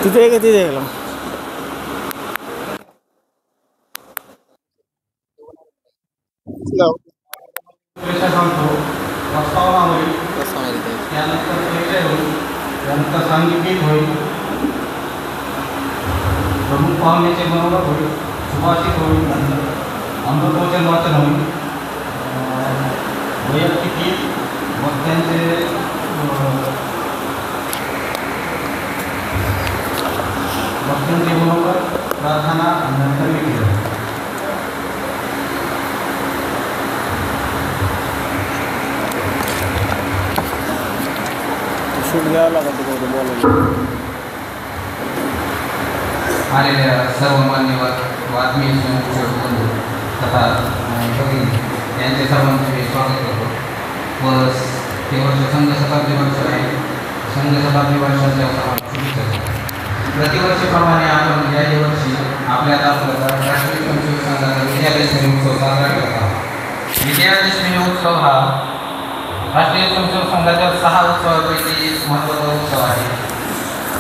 तिथे का तिथे गेला त्यानंतर सांगीतिक होईल, प्रमुख पाहुण्याचे मनोगत होईल, सुभाषित होईल, अमृतवचन वाचन होईल, वैयक्तिक गीत, वक्त्यांचे मनोगत, प्रार्थना आणि नंतर विधी. शूट घ्यावं लागत होतं बोलायला. आलेल्या सर्व मान्यवर वादमी बंधू तथा भगिनी यांचे सर्वांचे मी स्वागत करतो व हे वर्ष संघ शताब्दी वर्ष आहे. संघ शताब्दी वर्षाच्या शुभेच्छा. प्रतिवर्षीप्रमाणे आपण याही वर्षी आपल्या तालुक्यात राष्ट्रीय स्वयंसेवक संघाचा विजयादशमी उत्सव साजरा करत आहोत. विजयादशमी उत्सव हा राष्ट्रीय स्वयंसेवक संघाच्या 6 उत्सवापैकी महत्त्वाचा उत्सव आहे.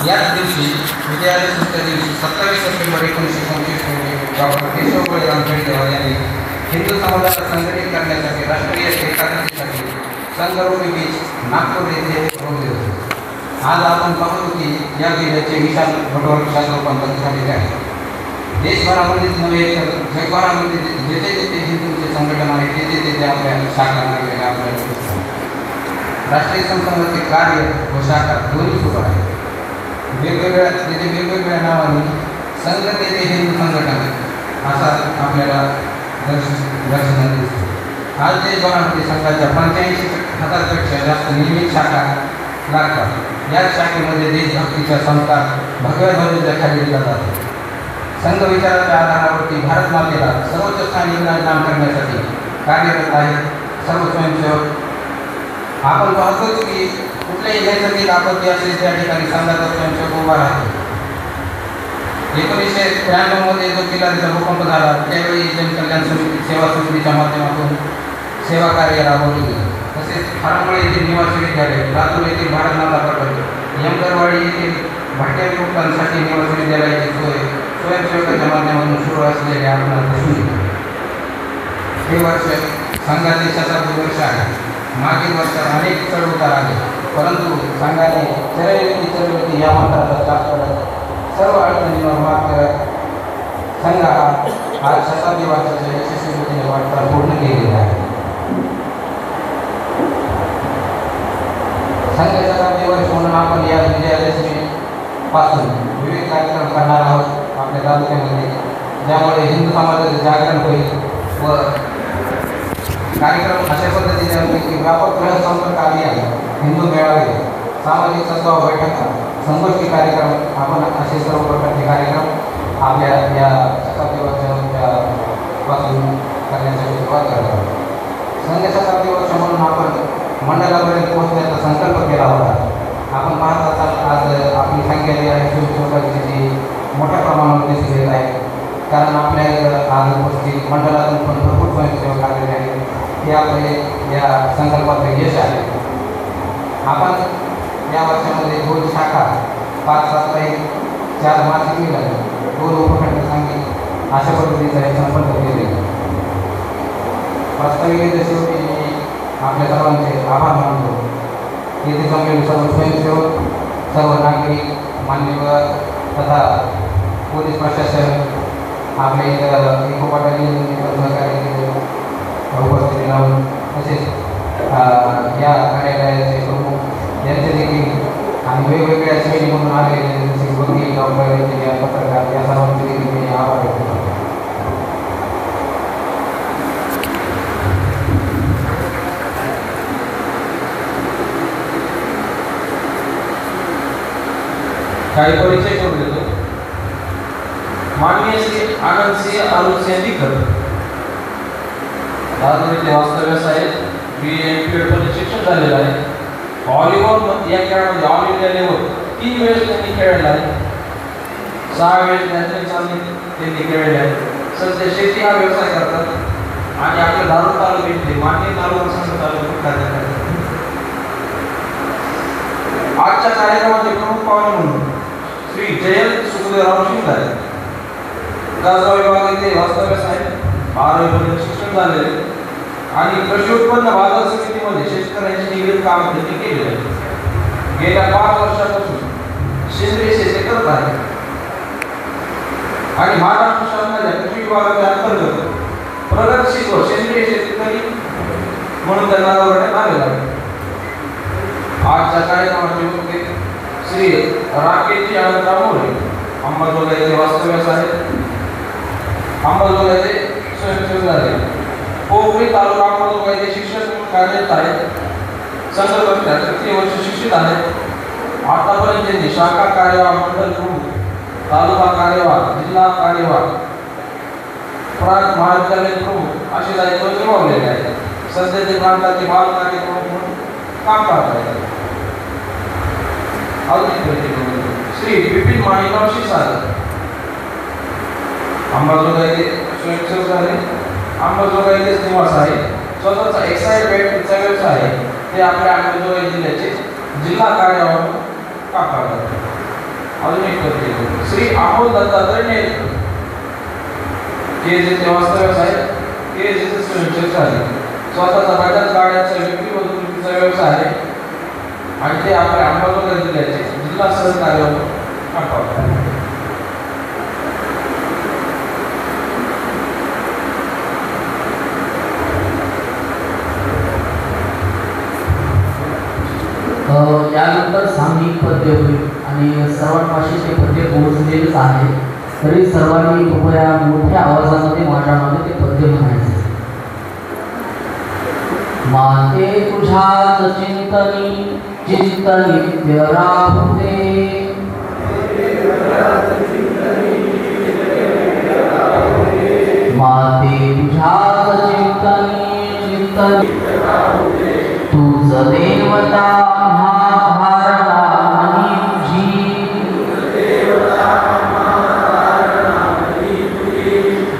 याच दिवशी विजयादशमीच्या दिवशी 27 सप्टेंबर 1925 रोजी डॉक्टर केशव बळीराम पेडदेव यांनी हिंदू समाजाला संघटित करण्यासाठी राष्ट्रीय एकात्मतेसाठी संघरूपी बीज नागपूर येथे रोवले होते. आज आपण पाहतो की या बीजाचे विशाल वटवृक्षात रूपांतर झालेले आहे. देशभरामध्येच नव्हे तर जगभरामध्ये जेथे जेथे हिंदूंचे संघटन आहे तेथे तेथे आपल्या शाखा लागलेल्या आपल्याला राष्ट्रीय संघाचे कार्य व शाखा दोन्ही सुरू आहे. वेगवेगळ्या नावाने संघ तेथे हिंदू संघटन असा आपल्याला दर्शनात दिसतो. आज देशभरामध्ये संघाच्या 85,000पेक्षा जास्त नियमित शाखा लागतात. याच शाखेमध्ये देशभक्तीच्या संस्कार भगव्या ध्वजाच्या खाली दिला जातो. संघ विचाराच्या आधारावरती भारत मातेला सर्वोच्च स्थानी विराजमान करण्यासाठी कार्यरत आहेत सर्व स्वयंसेवक. आपण पाहतोच की कुठल्याही नैसर्गिक आपत्ती असेल त्या ठिकाणी संघाचा स्वयंसेवक उभा राहतो. 1993 मध्ये जो किल्लारीचा भूकंप झाला त्यावेळी जनकल्याण समिती सेवा समितीच्या माध्यमातून सेवा कार्य राबवले गेले. तसेच हरमळे येथील निवासी विद्यालय, लातूर येथील भारतमाता प्रकल्प, यमगरवाडी येथील भाट्यारी लोकांसाठी निवासी विद्यालयाची सोय स्वयंसेवकाच्या माध्यमातून सुरू असलेले आपल्याला दिसून येते. हे वर्ष संघाचे शताब्दी वर्ष आहे. मागील वर्षात अनेक चढउतार आले, परंतु संघाने चरवती या मंत्राचा जाप करत सर्व अडचणींवर मात करत संघ हा आज शताब्दी वर्षाच्या यशस्वीतेने वाटचाल पूर्ण केलेला आहे. संघ शताब्दी वर्ष म्हणून आपण या विजयादशमी पासून विविध कार्यक्रम करणार आहोत आपल्या तालुक्यामध्ये, ज्यामुळे हिंदू समाजाचे जागरण होईल व कार्यक्रम अशा पद्धतीने होते की व्यापक गृहसंपर्क अभियान, हिंदू मेळावे, सामाजिक सद्भाव बैठका, संगोष्ठी कार्यक्रम, आपण असे सर्व प्रकारचे कार्यक्रम आपल्या या शताब्दी वर्षापासून करण्यासाठी सुरुवात करत आहोत. संघ शताब्दी वर्ष म्हणून आपण मंडळापर्यंत पोहोचण्याचा संकल्प केला होता. आपण पाहत असाल आज आपली संख्या जी आहे स्वयंसेवकांची ती मोठ्या प्रमाणावर दिसून येत आहे. कारण आपल्या आज उपस्थित मंडळातून पण भरपूर स्वयंसेवक आलेले आहेत. हे आपले या संकल्पाचे यश आहे. आपण या वर्षामध्ये 2 शाखा, 5 साप्ताहिक, 4 मासिक मिलन, 2 उपखंड संगीत अशा पद्धतीचा हे संपर्क केले. वास्तविक शेवटी मी आपल्या सर्वांचे आभार मानतो. येथे जमलेले सर्व स्वयंसेवक, सर्व नागरिक, मान्यवर तथा पोलीस प्रशासन, आपले इथं इकोपाटाने सहकार्य केले उपस्थिती लावून, तसेच या कार्यालयाचे प्रमुख यांचे देखील आणि वेगवेगळ्या श्रेणीमधून आलेले जसे वकील, डॉक्टर, पत्रकार या सर्वांचे देखील मी आभार व्यक्त करतो. काही परिचय करून देतो. माननीय श्री आनंदसिंह अरुणसिंह दिग्गज, लातूर येथे वास्तव्यास आहेत. BA मध्ये शिक्षण झालेलं आहे. व्हॉलीबॉल या खेळामध्ये ऑल इंडिया लेवल 3 वेळेस त्यांनी खेळलेला आहे. 6 वेळेस नॅशनल चांगली त्यांनी खेळले आहे. सध्या शेती हा व्यवसाय करतात आणि आपल्या दारू तालुक्यातले मान्य तालुका संघ तालुक्यात कार्य करतात. आजच्या कार्यक्रमाचे प्रमुख पाहुणे म्हणून श्री जयंत सुखदेवराव शिंदे. गाजगाव विभाग येथे वास्तव्यास आहे. 12वी पर्यंत शिक्षण झालेले आणि कृषी उत्पन्न बाजार समितीमध्ये शेतकऱ्यांची निगडीत काम त्यांनी केलेले आहे. गेल्या 5 वर्षापासून सेंद्रिय शेती करत आहे आणि महाराष्ट्र शासनाच्या कृषी विभागाच्या अंतर्गत प्रगतशील व सेंद्रिय शेतकरी म्हणून त्यांना गौरवण्यात आलेला आहे. आजच्या कार्यक्रमाचे वक्ते श्री राकेशजी अनंतराव मोरे अंबाजोगाई येथे वास्तव्यास आहेत. अंबाजोगाई येथे स्वयंसेवक झाले. पोखरी तालुका अंबाजोगाई येथे शिक्षक म्हणून कार्यरत आहेत. संघ कक्षात 30 वर्ष शिक्षित आहेत. आतापर्यंत त्यांनी शाखा कार्यवाह, मंडल प्रमुख, तालुका कार्यवाह, जिल्हा कार्यवाह, प्रांत महाविद्यालय प्रमुख असे दायित्व निभावलेले आहेत. सध्या ते प्रांताचे बाल कार्य प्रमुख म्हणून काम करत आहेत. श्री विपिन माणिकराव शिसार अंबाजोगाई येथे स्वयंसेवक झाले. अंबाजोगाई येथेच निवास आहे. स्वतःचा एक्साईड बॅटरीचा व्यवसाय आहे. ते आपल्या अंबाजोगाई जिल्ह्याचे जिल्हा कार्यालय काम करतात. अजून एक व्यक्ती श्री अमोल दत्तात्रय नेलकर येथे वास्तव्यास आहे. ते येथे स्वयंसेवक झाले. स्वतःचा बजाज गाड्यांचा विक्री व दुरुस्तीचा व्यवसाय आहे आणि ते आपल्या अंबाजोगाई जिल्ह्याचे जिल्हा सहकार्य काम करतात. यानंतर सामूहिक पद्य होईल आणि सर्वांपाशी ते पद्य पोहोचलेलेच आहे. तरी सर्वांनी कृपया मोठ्या आवाजामध्ये माझ्या मागे ते पद्य म्हणायचे. माते तुझ्याच चिंतनी चिंतनित्य राहू दे. माते तुझ्याच चिंतनी चिंतनित्य राहू दे. तुझ देवता महाभारणा आणि तुझी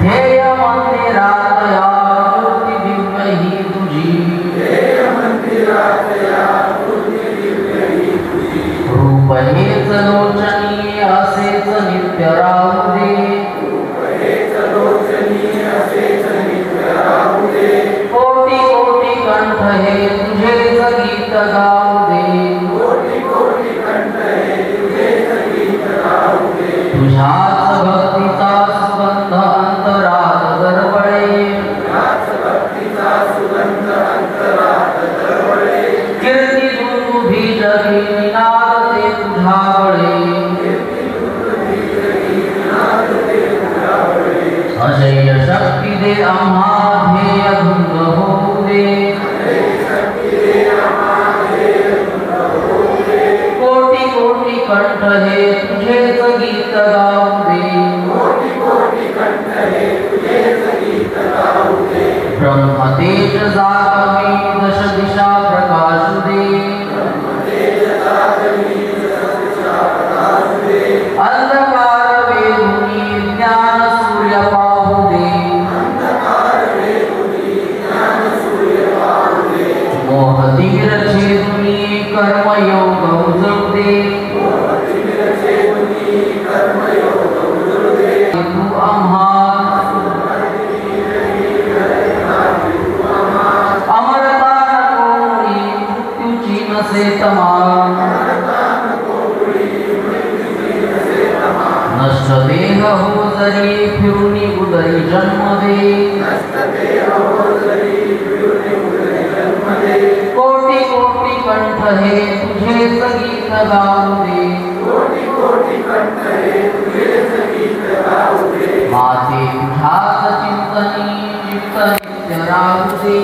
ध्येय मंदिरात या मूर्ती दिव्य ही तुझी. रूप हेच लोचनी असेच नित्य राहू दे. कोटी कोटी कंठ हे तुझेच गीत गाऊ दे. तुझ्याच भक्तीचा सुगंध अंतरात दरवळे. कीर्ती दुर्गुभी जगी निनाद ते तुझ्या बळे. अजय शक्ती दे आम्हा ध्येय धुंद होऊ दे. कोटी कोटी कंठ हे तुझेच गीत गाऊ दे. ब्रह्मतेज जागवी दश दिशा प्रकाशु दे. अंधकार वेधुनी ज्ञान सूर्य पाहू दे. मोहतीर छेदुनी कर्मयोग उजळू दे. तू आम्हा अमरता कोणी मृत्यूची नसे तमा. नष्ट देह हो जरी फिरुनी उदरी जन्म दे. कोटी कोटी कंठ हे तुझेच गीत गाऊ दे. माते तुझ्याच चिंतनी चित्तनित्य राहू दे.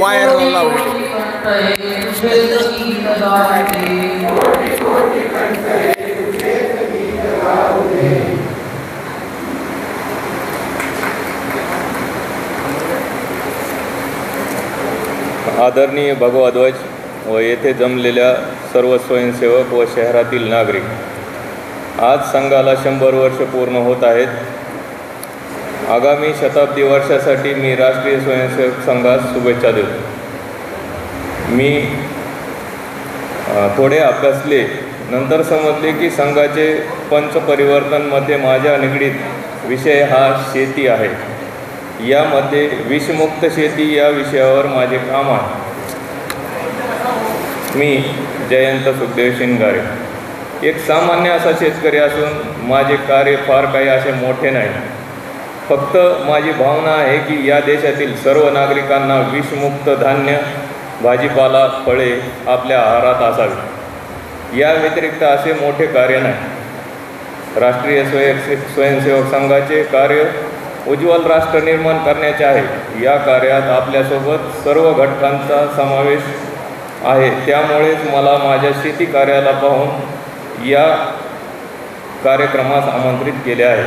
वायर कोटी कंठ हे तुझेच गीत गाऊ दे. आदरणीय भगवा ध्वज व येथे जमलेल्या सर्व स्वयंसेवक व शहरातील नागरिक, आज संघाला 100 वर्ष पूर्ण होत आहेत. आगामी शताब्दी वर्षासाठी मी राष्ट्रीय स्वयंसेवक संघास शुभेच्छा देतो. मी थोडे अभ्यासले. नंतर समजले की संघाचे पंचपरिवर्तनमध्ये माझ्या निगडीत विषय हा शेती आहे. यामध्ये विषमुक्त शेती या विषयावर माझे काम आहे. मी जयंत सुखदेव शिंगारे एक सामान्य असा शेतकरी असून माझे कार्य फार काही असे मोठे नाही. फक्त माझी भावना आहे की या देशातील सर्व नागरिकांना विषमुक्त धान्य, भाजीपाला, फळे आपल्या आहारात असावी. या व्यतिरिक्त असे मोठे कार्य नाही. राष्ट्रीय स्वयंसेवक संघाचे कार्य उज्ज्वल राष्ट्र निर्माण करण्याचे आहे. या कार्यात आपल्यासोबत सर्व घटकांचा समावेश आहे. त्यामुळेच मला माझ्या शेती कार्याला पाहून या कार्यक्रमास आमंत्रित केले आहे.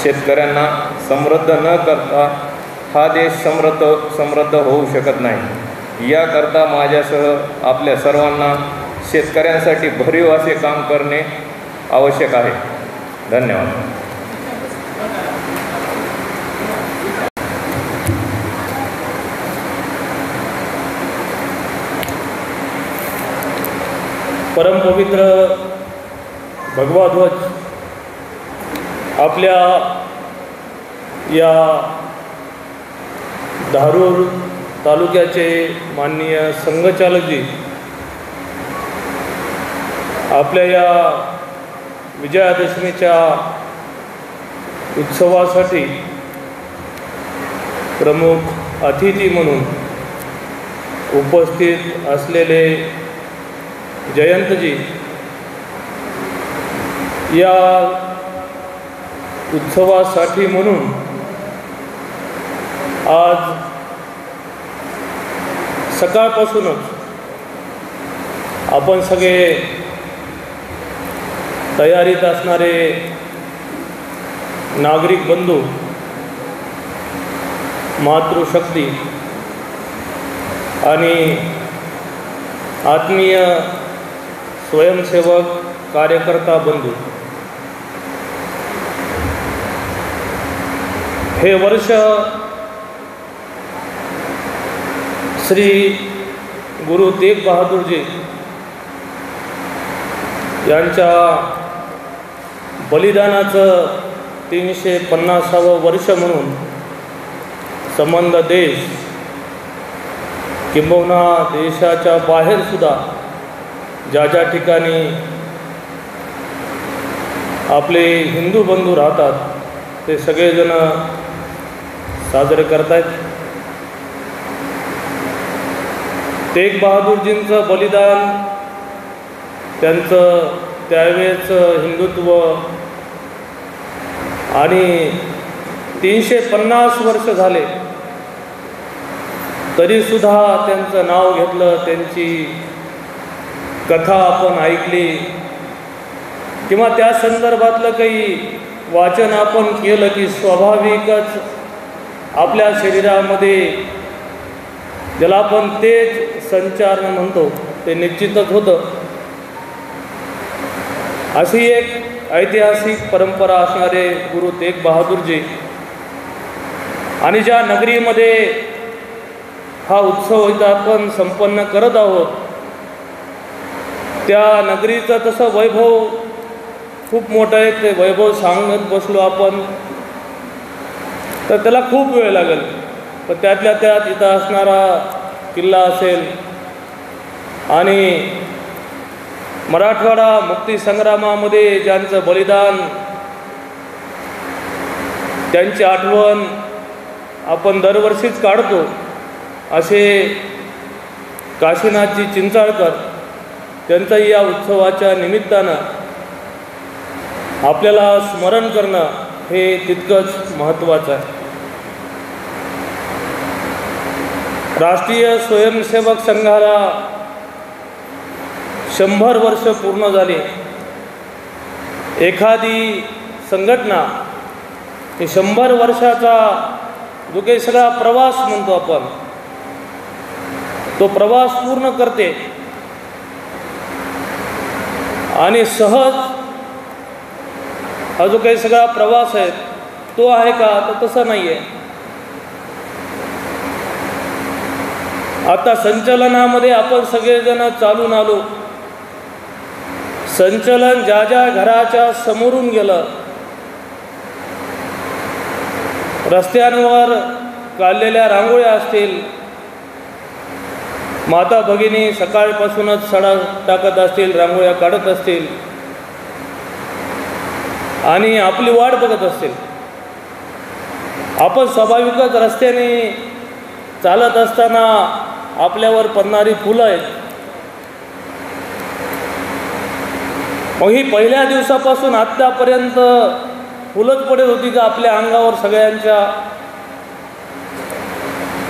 शेतकऱ्यांना समृद्ध न करता हा देश समृद्ध होऊ शकत नाही. याकरता माझ्यासह आपल्या सर्वांना शेतकऱ्यांसाठी भरीव असे काम करणे आवश्यक आहे. धन्यवाद. परमपवित्र भगवा ध्वज आपल्या या धारूर तालुक्याचे माननीय संघचालकजी आपल्या या विजयादशमीच्या उत्सवासाठी प्रमुख अतिथी म्हणून उपस्थित असलेले जयंतजी या उत्सवासाठी म्हणून आज सकाळपासूनच आपण सगळे तयारीत असणारे नागरिक बंधू, मातृशक्ती आणि आत्मीय स्वयंसेवक कार्यकर्ता बंधू, हे वर्ष श्री गुरु तेग बहादूरजी यांच्या बलिदानाचं 350वं वर्ष म्हणून संबंध देश किंबहुना देशाच्या बाहेरसुद्धा ज्या ज्या ठिकाणी आपले हिंदू बंधू राहतात ते सगळेजण साजरे करत आहेत. तेग बहादूरजींचं बलिदान, त्यांचं त्यावेळेचं हिंदुत्व आणि 350 वर्ष झाले तरीसुद्धा त्यांचं नाव घेतलं, त्यांची कथा आपण ऐकली किंवा त्या संदर्भातलं काही वाचन आपण केलं की स्वाभाविकच आपल्या शरीरामध्ये ज्याला आपण तेज संचारण म्हणतो ते निश्चितच होतं. अशी एक ऐतिहासिक परंपरा असणारे गुरु तेग बहादूरजी आणि ज्या नगरीमध्ये हा उत्सव इथं आपण संपन्न करत आहोत त्या नगरीचं तसं वैभव खूप मोठं आहे. ते वैभव सांगत बसलो आपण तर त्याला खूप वेळ लागेल. पण त्यातल्या त्यात इथं असणारा किल्ला असेल आणि मराठवाडा मुक्तीसंग्रामामध्ये ज्यांचं बलिदान, त्यांची आठवण आपण दरवर्षीच काढतो. असे काशीनाथजी चिंचाळकर त्यांचंही या उत्सवाच्या निमित्तानं आपल्याला स्मरण करणं हे तितकंच महत्त्वाचं आहे. राष्ट्रीय स्वयंसेवक संघाला 100 वर्ष पूर्ण झाली. एखादी संघटना ही 100 वर्षाचा जो काही सगळा प्रवास म्हणतो आपण, तो प्रवास पूर्ण करते आणि सहज हा जो काही सगळा प्रवास आहे तो आहे का, तर तसं नाही आहे. आता संचलनामध्ये आपण सगळेजण चालून आलो. संचलन ज्या ज्या घराच्या समोरून गेलं, रस्त्यांवर काढलेल्या रांगोळ्या असतील, माता भगिनी सकाळपासूनच सडा टाकत असतील, रांगोळ्या काढत असतील आणि आपली वाट बघत असतील. आपण स्वाभाविकच रस्त्याने चालत असताना आपल्यावर पडणारी फुलं आहेत. मग ही पहिल्या दिवसापासून आत्तापर्यंत फुलंच पडत होती का आपल्या अंगावर सगळ्यांच्या,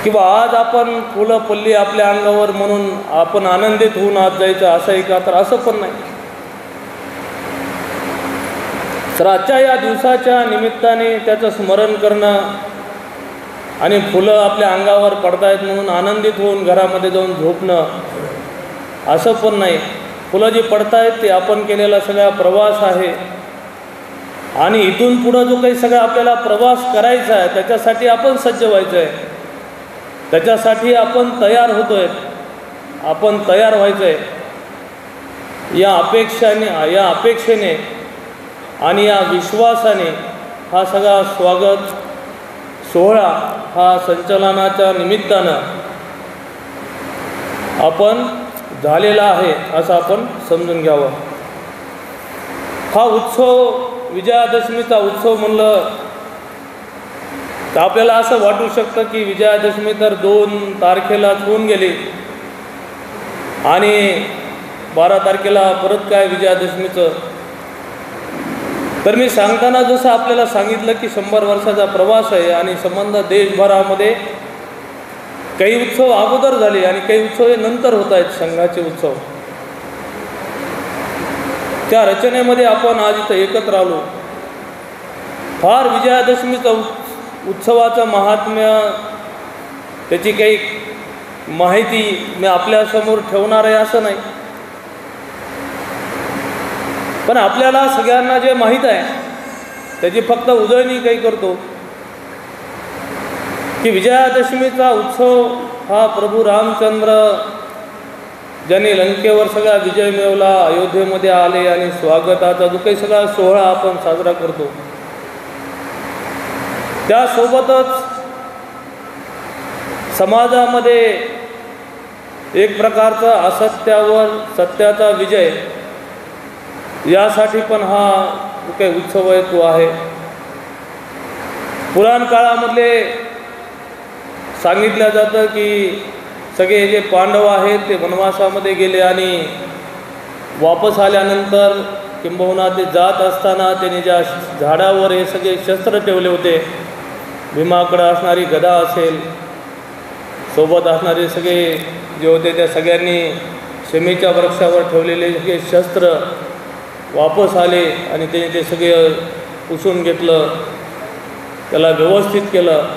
किंवा आज आपण फुलं पडली आपल्या अंगावर म्हणून आपण आनंदित होऊन आज जायचं असंही का? तर असं पण नाही. तर आजच्या या दिवसाच्या निमित्ताने त्याचं स्मरण करणं आणि फुलं आपल्या अंगावर पडतायत म्हणून आनंदित होऊन घरामध्ये जाऊन झोपणं असं पण नाही. फुलं जी पडतायत ते आपण केलेला सगळा प्रवास आहे आणि इथून पुढं जो काही सगळा आपल्याला प्रवास करायचा आहे त्याच्यासाठी आपण सज्ज व्हायचं आहे, त्याच्यासाठी आपण तयार होतो आहे, आपण तयार व्हायचं आहे. या अपेक्षेने आणि या विश्वासाने हा सगळा स्वागत सोहळा हा संचलनाच्या निमित्तानं आपण झालेला आहे असं आपण समजून घ्यावं. हा उत्सव विजयादशमीचा उत्सव म्हणलं तर आपल्याला असं वाटू शकतं की विजयादशमी तर 2 तारखेलाच होऊन गेली आणि 12 तारखेला परत काय विजयादशमीचं. तर मी सांगताना जसं आपल्याला सांगितलं की 100 वर्षाचा प्रवास आहे आणि संबंध देशभरामध्ये काही उत्सव अगोदर झाले आणि काही उत्सव हे नंतर होत आहेत, संघाचे उत्सव. त्या रचनेमध्ये आपण आज इथं एकत्र आलो. फार विजयादशमीचं उत्सवाचं महात्म्य, त्याची काही माहिती मी आपल्यासमोर ठेवणार आहे असं नाही, पण आपल्याला सगळ्यांना जे माहीत आहे त्याची फक्त उजळणी काही करतो की विजयादशमीचा उत्सव हा प्रभू रामचंद्र ज्यांनी लंकेवर सगळा विजय मिळवला, अयोध्येमध्ये आले आणि स्वागताचा जो काही सगळा सोहळा आपण साजरा करतो, त्यासोबतच समाजामध्ये एक प्रकारचा असत्यावर सत्याचा विजय यासाठी पण हा जो काही उत्सव आहे तो आहे. पुराण काळामधले सांगितलं जातं की सगळे जे पांडव आहेत ते वनवासामध्ये गेले आणि वापस आल्यानंतर किंबहुना ते जात असताना त्यांनी ज्या झाडावर हे सगळे शस्त्र ठेवले होते, भीमाकडं असणारी गदा असेल, सोबत असणारे सगळे जे होते त्या सगळ्यांनी शमीच्या वृक्षावर ठेवलेले सगळे शस्त्र वापस आले आणि त्याने ते सगळे पुसून घेतलं, त्याला व्यवस्थित केलं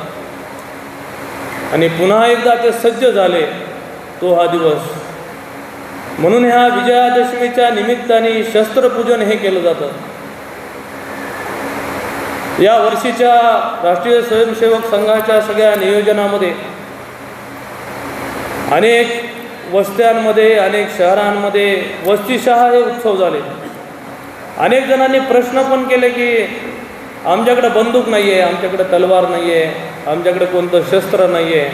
आणि पुन्हा एकदा ते सज्ज झाले. तो हा दिवस म्हणून ह्या विजयादशमीच्या निमित्ताने शस्त्रपूजन हे केलं जातं. या वर्षीच्या राष्ट्रीय स्वयंसेवक संघाच्या सगळ्या नियोजनामध्ये अनेक वस्त्यांमध्ये, अनेक शहरांमध्ये वस्तीशहा हे उत्सव झाले. अनेक जणांनी प्रश्न पण केले की आमच्याकडे बंदूक नाही आहे, आमच्याकडे तलवार नाही आहे, आमच्याकडे कोणतं शस्त्र नाही आहे.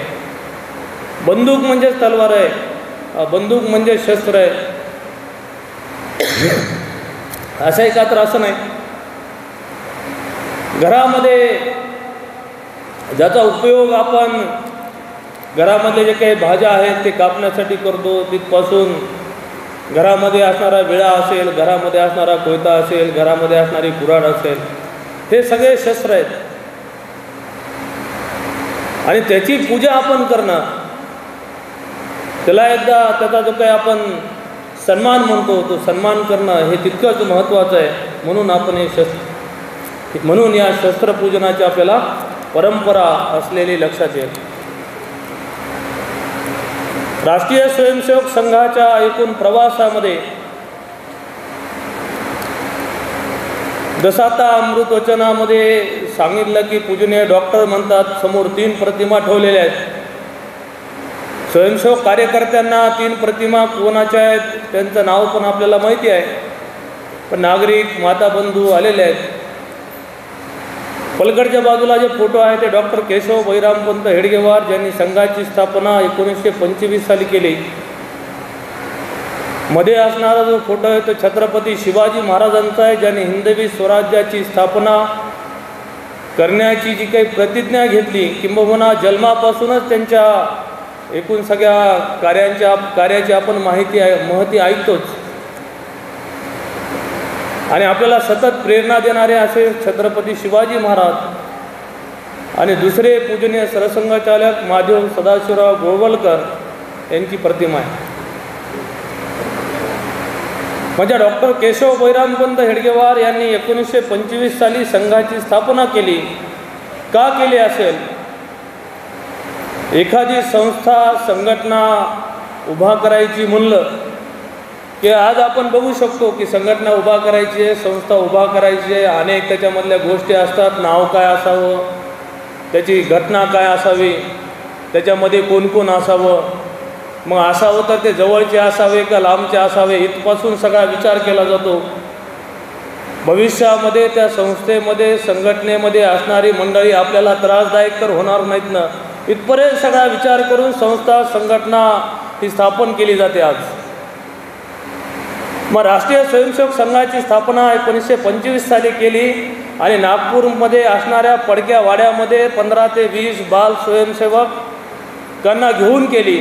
बंदूक म्हणजेच तलवार आहे, बंदूक म्हणजे शस्त्र आहे असं आहे का? तर असं नाही. घरामध्ये ज्याचा उपयोग आपण घरामधले जे काही भाज्या आहेत ते कापण्यासाठी करतो, तिथपासून घरामध्ये असणारा विळा असेल, घरामध्ये असणारा कोयता असेल, घरामध्ये असणारी कुऱ्हाड असेल, हे सगळे शस्त्र आहेत आणि त्याची पूजा आपण करणं, त्याला एकदा त्याचा जो काही आपण सन्मान म्हणतो तो सन्मान करणं हे तितकंच महत्त्वाचं आहे. म्हणून आपण हे म्हणून या शस्त्रपूजनाची आपल्याला परंपरा असलेली लक्षात येईल. राष्ट्रीय स्वयंसेवक संघाच्या एकूण प्रवासामध्ये जसं आता अमृत वचनामध्ये सांगितलं की पूजनीय डॉक्टर म्हणतात समोर 3 प्रतिमा ठेवलेल्या आहेत. स्वयंसेवक कार्यकर्त्यांना 3 प्रतिमा कोणाच्या आहेत त्यांचं नाव पण आपल्याला माहिती आहे, पण नागरिक माता बंधू आलेले आहेत. पलकडच्या बाजूला जे फोटो आहे ते डॉक्टर केशव बैरामपंत हेडगेवार ज्यांनी संघाची स्थापना 1925 साली केली. मध्ये असणारा जो फोटो आहे तो छत्रपती शिवाजी महाराजांचा आहे, ज्यांनी हिंदवी स्वराज्याची स्थापना करण्याची जी काही प्रतिज्ञा घेतली, किंबहुना जन्मापासूनच त्यांच्या एकूण सगळ्या कार्याची आपण महती ऐकतोच. आणि आपल्याला सतत प्रेरणा देणारे असे छत्रपती शिवाजी महाराज आणि दुसरे पूजनीय सरसंघचालक माधव सदाशिवराव गोळवलकर यांची प्रतिमा आहे. म्हणजे डॉक्टर केशव बैरामपंत हेडगेवार यांनी 1925 साली संघाची स्थापना केली. का केली असेल? एखादी संस्था संघटना उभा करायची म्हणलं की आज आपण बघू शकतो की संघटना उभा करायची आहे, संस्था उभा करायची आहे, अनेक त्याच्यामधल्या गोष्टी असतात. नाव काय असावं, त्याची घटना काय असावी, त्याच्यामध्ये कोण कोण असावं, मग असावं तर ते जवळचे असावे का लांबचे असावे, इथपासून सगळा विचार केला जातो. भविष्यामध्ये त्या संस्थेमध्ये संघटनेमध्ये असणारी मंडळी आपल्याला त्रासदायक तर होणार नाहीत ना, इथपर्यंत सगळा विचार करून संस्था संघटना ही स्थापन केली जाते. आज मग राष्ट्रीय स्वयंसेवक संघाची स्थापना 1925 साली केली आणि नागपूरमध्ये असणाऱ्या पडक्या वाड्यामध्ये 15 ते 20 बाल स्वयंसेवकांना घेऊन केली.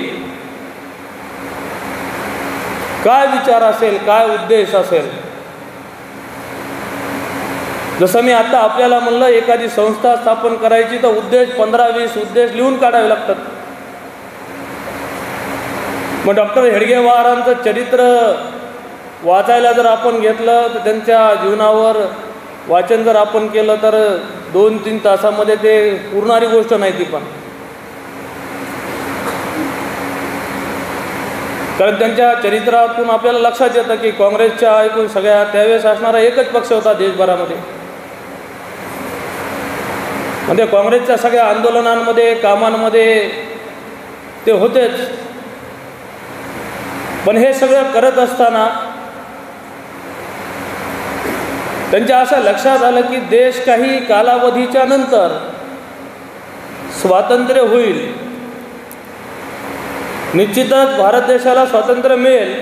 काय विचार असेल, काय उद्देश असेल? जसं मी आता आपल्याला म्हणलं, एखादी संस्था स्थापन करायची तर उद्देश 15-20 उद्देश लिहून काढावे लागतात. मग डॉक्टर हेडगेवारांचं चरित्र वाचायला जर आपण घेतलं तर त्यांच्या जीवनावर वाचन जर आपण केलं तर 2-3 तासामध्ये ते पुरणारी गोष्ट नाही ती. पण कारण त्यांच्या चरित्रातून आपल्याला लक्षात येतं की काँग्रेसच्या ऐकून सगळ्या त्यावेळेस असणारा एकच पक्ष होता देशभरामध्ये. म्हणजे काँग्रेसच्या सगळ्या आंदोलनांमध्ये कामांमध्ये ते होतेच. पण हे सगळं करत असताना त्यांच्या असं लक्षात आलं की देश काही कालावधीच्या नंतर स्वातंत्र्य होईल, निश्चितच भारत देशाला स्वातंत्र्य मिळेल,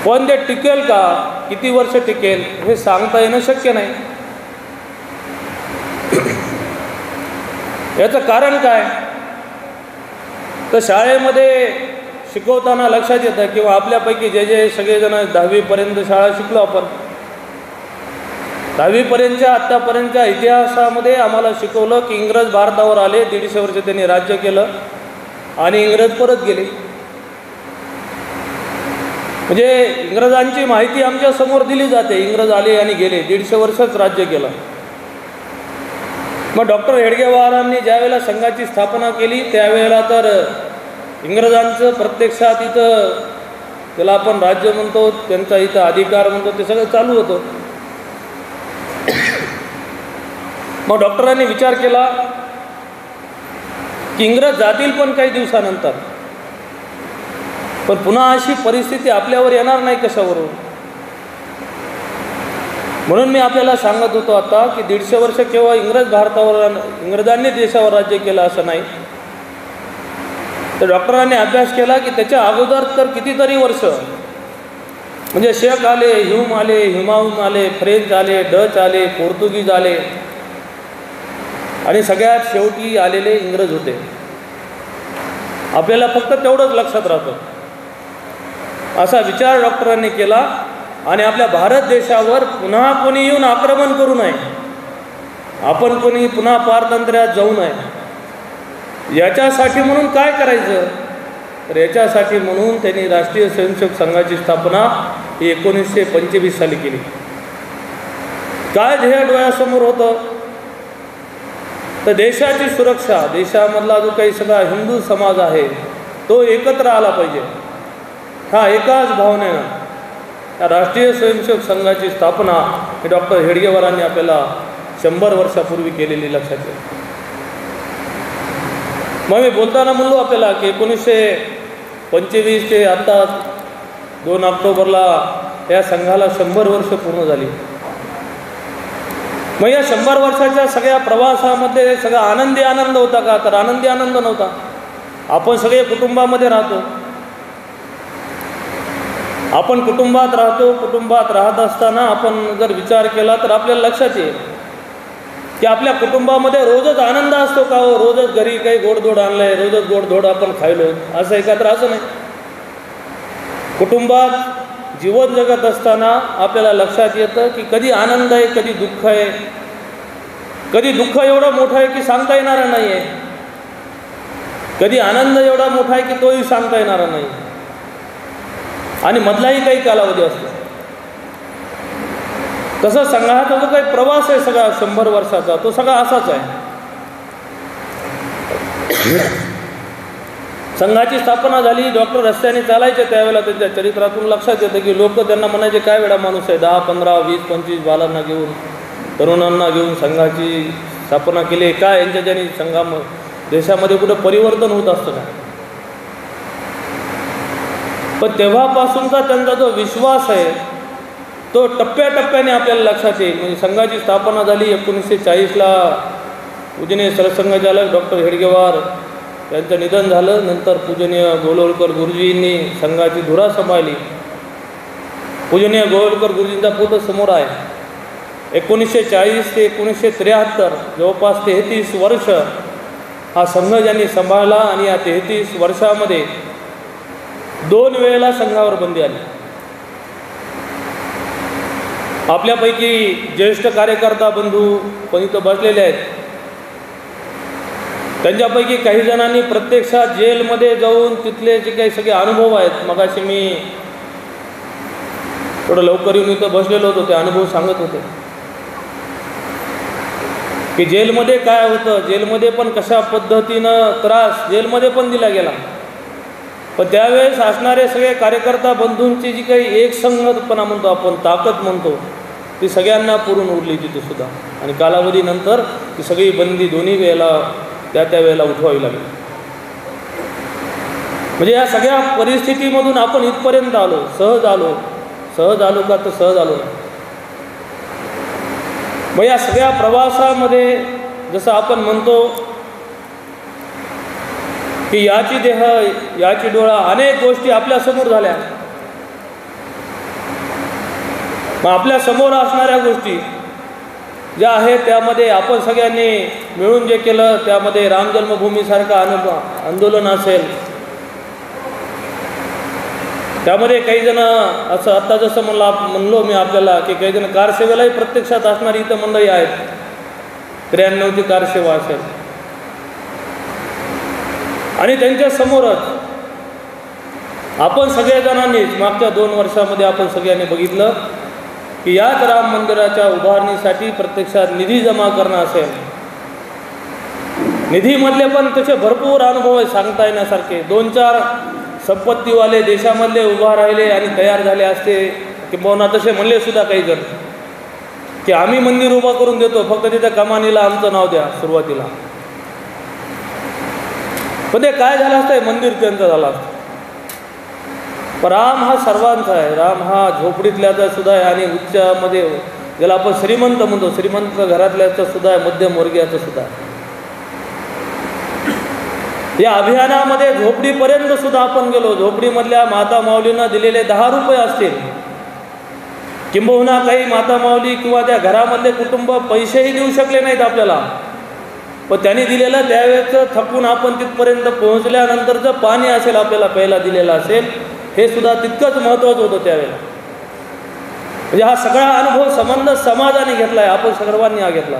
पण ते टिकेल का, किती वर्ष टिकेल हे सांगता येणं शक्य नाही. याचं कारण काय? तर शाळेमध्ये शिकवताना लक्षात येतं किंवा आपल्यापैकी जे सगळेजण 10वीपर्यंत शाळा शिकलो आपण, 10वीपर्यंतच्या आत्तापर्यंतच्या इतिहासामध्ये आम्हाला शिकवलं की इंग्रज भारतावर आले, 150 वर्ष त्यांनी राज्य केलं आणि इंग्रज परत गेले. म्हणजे इंग्रजांची माहिती आमच्या समोर दिली जाते. इंग्रज आले आणि गेले, 150 वर्षच राज्य केलं. मग डॉक्टर हेडगेवारांनी ज्यावेळेला संघाची स्थापना केली त्यावेळेला तर इंग्रजांचं प्रत्यक्षात इथं, त्याला आपण राज्य म्हणतो, त्यांचा इथं अधिकार म्हणतो, ते सगळं चालू होतं. मग डॉक्टरांनी विचार केला की इंग्रज जातील पण काही दिवसानंतर, पण पुन्हा अशी परिस्थिती आपल्यावर येणार नाही कशावरून. म्हणून मी आपल्याला सांगत होतो आता की 150 वर्ष केव्हा इंग्रजांनी देशावर राज्य केलं असं नाही. तर डॉक्टरांनी अभ्यास केला की त्याच्या अगोदर तर कितीतरी वर्ष, म्हणजे शेख आले, ह्यूम आले, हुमायून आले, फ्रेंच आले, डच आले, पोर्तुगीज आले आणि सगळ्यात शेवटी आलेले इंग्रज होते. आपल्याला फक्त तेवढंच लक्षात राहतं. असा विचार डॉक्टरांनी केला आणि आपल्या भारत देशावर पुन्हा कोणी येऊन आक्रमण करू नये, आपण कोणी पुन्हा पारतंत्र्यात जाऊ नये, याच्यासाठी म्हणून काय करायचं? तर याच्यासाठी म्हणून त्यांनी राष्ट्रीय स्वयंसेवक संघाची स्थापना 1925 साली केली. काय ध्येय डोळ्यासमोर होतं? तर देशाची सुरक्षा, देशामधला जो काही सगळा हिंदू समाज आहे तो एकत्र आला पाहिजे. हा एकाच भावनेनं राष्ट्रीय स्वयंसेवक संघाची स्थापना ही डॉक्टर हेडगेवारांनी आपल्याला 100 वर्षापूर्वी केलेली लक्षात येईल. मग मी बोलताना म्हणलो आपल्याला की 1925 ते आत्ता 2 ऑक्टोबरला या संघाला 100 वर्ष पूर्ण झाली. मग या 100 वर्षाच्या सगळ्या प्रवासामध्ये सगळा आनंदी आनंद होता का? तर आनंदी आनंद नव्हता. आपण सगळे कुटुंबामध्ये राहतो. आपण कुटुंबात राहतो. कुटुंबात राहत असताना आपण जर विचार केला तर आपल्याला लक्षात येईल की आपल्या कुटुंबामध्ये रोजच आनंद असतो का? हो, रोजच घरी काही गोडधोड आणलंय, रोजच गोडधोड आपण खायलो, असं आहे का? तर असं नाही. कुटुंबात जीवन जगत असताना आपल्याला लक्षात येतं की कधी आनंद आहे, कधी दुःख आहे. कधी दुःख एवढं मोठं आहे की सांगता येणारं नाही आहे. कधी आनंद एवढा मोठा आहे की तोही सांगता येणारा नाही. आणि मधलाही काही कालावधी असतो. तसं संघाचा जो काही प्रवास आहे सगळा 100 वर्षाचा, तो सगळा असाच आहे. संघाची स्थापना झाली, डॉक्टर रस्त्याने चालायचे त्यावेळेला त्यांच्या चरित्रातून लक्षात येतं की लोक त्यांना म्हणायचे काय वेळा माणूस आहे, 10, 15, 20, 25 बालांना घेऊन, तरुणांना घेऊन संघाची स्थापना केली. काय यांच्या ज्याने देशामध्ये कुठं परिवर्तन होत असतं का? पण तेव्हापासूनचा त्यांचा जो विश्वास आहे तो टप्प्याटप्प्याने आपल्याला लक्षात येईल. म्हणजे संघाची स्थापना झाली 1940ला. पूजनीय सरसंघचालक डॉक्टर हेडगेवार यांचं निधन झालं. नंतर पूजनीय गोलवलकर गुरुजींनी संघाची धुरा सांभाळली. पूजनीय गोलवलकर गुरुजींचा फोटो समोर आहे. 1940 ते 1973 जवळपास 33 वर्ष हा संघ ज्यांनी सांभाळला. आणि या 33 वर्षामध्ये 2 वेळेला संघावर बंदी आली. आपल्यापैकी ज्येष्ठ कार्यकर्ता बंधू पण इथं बसलेले आहेत. त्यांच्यापैकी काही जणांनी प्रत्यक्षात जेलमध्ये जाऊन तिथले जे काही सगळे अनुभव आहेत, मगाशी मी थोडं लवकर येऊन इथं बसलेलो होतो, ते अनुभव सांगत होते की जेलमध्ये काय होतं, जेलमध्ये पण कशा पद्धतीनं त्रास जेलमध्ये पण दिला गेला. पण त्यावेळेस असणारे सगळे कार्यकर्ता बंधूंची जी काही एक संगतपणा म्हणतो आपण, ताकद म्हणतो, ती सगळ्यांना पुरून उरली तिथे सुद्धा. आणि कालावधीनंतर ती सगळी बंदी दोन्ही वेळेला त्या वेळेला उठवावी लागली. म्हणजे या सगळ्या परिस्थितीमधून आपण इथपर्यंत आलो. सहज आलो का? तर सहज आलो नाही. मग या सगळ्या प्रवासामध्ये जसं आपण म्हणतो की याची देह याची डोळा, अनेक गोष्टी आपल्यासमोर झाल्या. मग आपल्यासमोर असणाऱ्या गोष्टी ज्या आहेत त्यामध्ये आपण सगळ्यांनी मिळून जे केलं, त्यामध्ये राम जन्मभूमीसारखं आंदोलन असेल, त्यामध्ये काही जण असं आत्ता जसं म्हणलो मी आपल्याला की काही जण कारसेवेलाही प्रत्यक्षात असणारी इथं मंडळी आहेत. 93ची कारसेवा असेल. आणि त्यांच्यासमोरच आपण सगळेजणांनीच मागच्या 2 वर्षामध्ये आपण सगळ्यांनी बघितलं की याच राम मंदिराच्या उभारणीसाठी प्रत्यक्षात निधी जमा करणं असेल. निधीमधले पण तसे भरपूर अनुभव आहे सांगता येण्यासारखे. 2-4 संपत्तीवाले देशामधले उभा राहिले आणि तयार झाले असते, किंबहुना तसे म्हणले सुद्धा काही जण की आम्ही मंदिर उभा करून देतो, फक्त तिथं कमानीला आमचं नाव द्या सुरुवातीला. पण ते काय झालं असतं, मंदिर त्यांचं झालं असतं. पण राम हा सर्वांचा आहे. राम हा झोपडीतल्याचा सुद्धा आहे आणि उच्चमध्ये ज्याला आपण श्रीमंत म्हणतो, श्रीमंत घरातल्याचा सुद्धा आहे, मध्यमवर्गीयाचा सुद्धा आहे. या अभियानामध्ये झोपडीपर्यंत सुद्धा आपण गेलो. झोपडीमधल्या माता माऊलींना दिलेले 10 रुपये असतील, किंबहुना काही माता माऊली किंवा त्या घरामधले कुटुंब पैसेही देऊ शकले नाहीत आपल्याला, पण त्यांनी दिलेलं त्यावेळेचं थकून आपण तिथपर्यंत पोहोचल्यानंतरचं पाणी असेल आपल्याला प्यायला दिलेलं असेल, हे सुद्धा तितकंच महत्त्वाचं होतं त्यावेळेला. म्हणजे हा सगळा अनुभव संबंध समाजाने घेतला आहे, आपण सर्वांनी हा घेतला.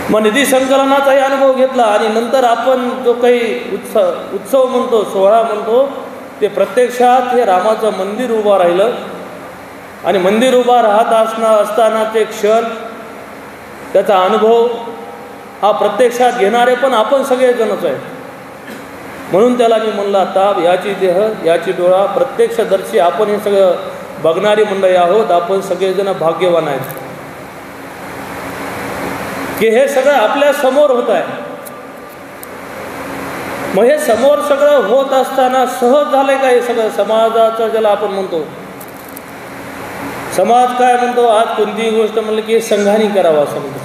मग निधी संकलनाचाही अनुभव घेतला आणि नंतर आपण जो काही उत्सव म्हणतो, सोहळा म्हणतो, ते प्रत्यक्षात हे रामाचं मंदिर उभं राहिलं. आणि मंदिर उभा राहत असतानाचे क्षण, त्याचा अनुभव हा प्रत्यक्षात घेणारे पण आपण सगळेजणच आहेत. म्हणून त्याला मी म्हणलं आता याची देह याची डोळा, प्रत्यक्षदर्शी आपण हे सगळं बघणारी मंडळी आहोत. आपण सगळेजण भाग्यवान आहेत की हे सगळं आपल्या समोर होत आहे. मग हे समोर सगळं होत असताना सहज झालंय का हे सगळं? समाजाचं ज्याला आपण म्हणतो, समाज काय म्हणतो, आज कोणतीही गोष्ट म्हणलं की संघाने करावं असं म्हणतो.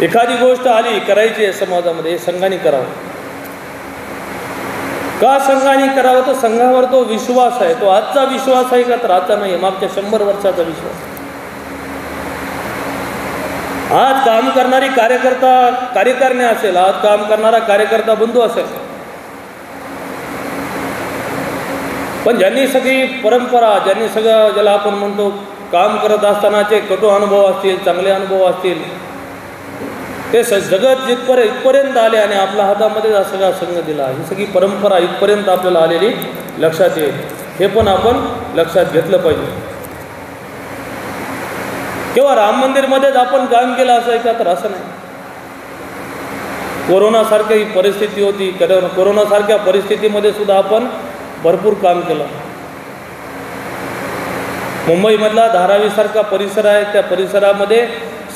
एखादी गोष्ट आली करायची आहे समाजामध्ये, हे संघाने करावं. का संघाने करावं? तर संघावर तो विश्वास आहे. तो आजचा विश्वास आहे का? तर आजचा नाही, मागच्या 100 वर्षाचा विश्वास. आज काम करणारी कार्यकारिणी असेल, आज काम करणारा कार्यकर्ता बंधू असेल, पण ज्यांनी सगळी परंपरा, ज्यांनी सगळं ज्याला आपण म्हणतो काम करत असतानाचे कटू अनुभव असतील, चांगले अनुभव असतील, ते जगत इथपर्यंत आले आणि आपल्या हातामध्ये हा सगळा संघ दिला. ही सगळी परंपरा इथपर्यंत आपल्याला आलेली लक्षात येईल. हे पण आपण लक्षात घेतलं पाहिजे. किंवा राम मंदिरमध्येच आपण काम केलं असं आहे का? तर असं नाही. कोरोनासारखी ही परिस्थिती होती. कोरोनासारख्या परिस्थितीमध्ये सुद्धा आपण भरपूर काम केलं. मुंबईमधला धारावीसारखा परिसर आहे, त्या परिसरामध्ये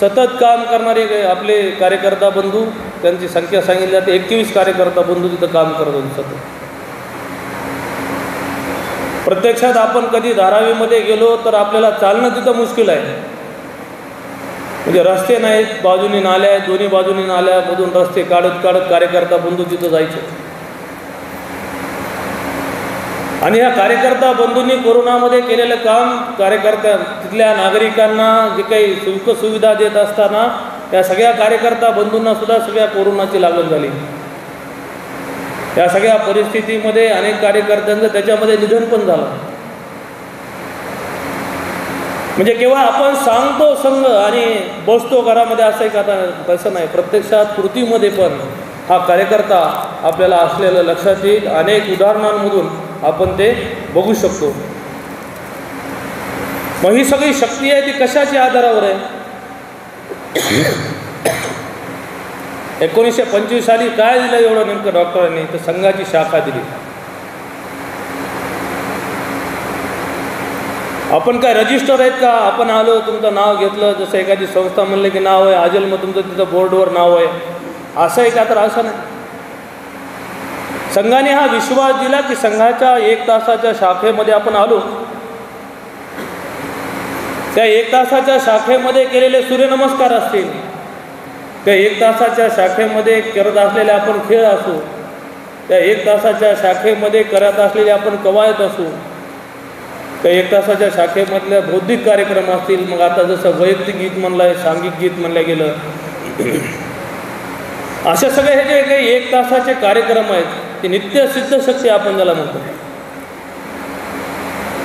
सतत काम करणारे आपले कार्यकर्ता बंधू, त्यांची संख्या सांगितली जाते 21 कार्यकर्ता बंधू तिथं काम करत होते सतत. प्रत्यक्षात आपण कधी धारावीमध्ये गेलो तर आपल्याला चालणं तिथं मुश्किल आहे. म्हणजे रस्ते नाहीत, बाजूनी नाल्या आहेत, दोन्ही बाजूनी नाल्यामधून रस्ते काढत कार्यकर्ता बंधू तिथं जायचे. आणि ह्या कार्यकर्ता बंधूंनी कोरोनामध्ये केलेलं काम, कार्यकर्त्या तिथल्या नागरिकांना जे काही सुखसुविधा देत असताना त्या सगळ्या कार्यकर्ता बंधूंना सुद्धा सगळ्या कोरोनाची लागण झाली. या सगळ्या परिस्थितीमध्ये अनेक कार्यकर्त्यांचं त्याच्यामध्ये निधन पण झालं. म्हणजे केव्हा आपण सांगतो संघ आणि बसतो घरामध्ये असं एक आता तसं नाही. प्रत्यक्षात कृतीमध्ये पण हा कार्यकर्ता आपल्याला असलेलं लक्षात येईल. अनेक उदाहरणांमधून आपण ते बघू शकतो. मग ही सगळी शक्ती आहे ती कशाच्या आधारावर आहे? 1925 साली काय दिलं एवढं नेमकं डॉक्टरांनी? तर संघाची शाखा दिली. आपण काय रजिस्टर आहेत का? आपण आलो, तुमचं नाव घेतलं, जसं एखादी संस्था म्हणलं की नाव आहे आजल, मग तुमचं तिथं बोर्डवर नाव आहे असं आहे का? तर असं नाही. संघाने हा विश्वास दिला की संघाच्या 1 तासाच्या शाखेमध्ये आपण आलो, त्या 1 तासाच्या शाखेमध्ये केलेले सूर्यनमस्कार असतील, त्या 1 तासाच्या शाखेमध्ये करत असलेले आपण खेळ असू, त्या 1 तासाच्या शाखेमध्ये करत असलेले आपण कवायत असू, त्या 1 तासाच्या शाखेमधल्या बौद्धिक कार्यक्रम असतील, मग आता जसं वैयक्तिक गीत म्हणलं आहे, सांघिक गीत म्हणलं गेलं, असे सगळे हे जे काही 1 तासाचे कार्यक्रम आहेत ते नित्यसिद्ध शक्ती आपण ज्याला म्हणतो.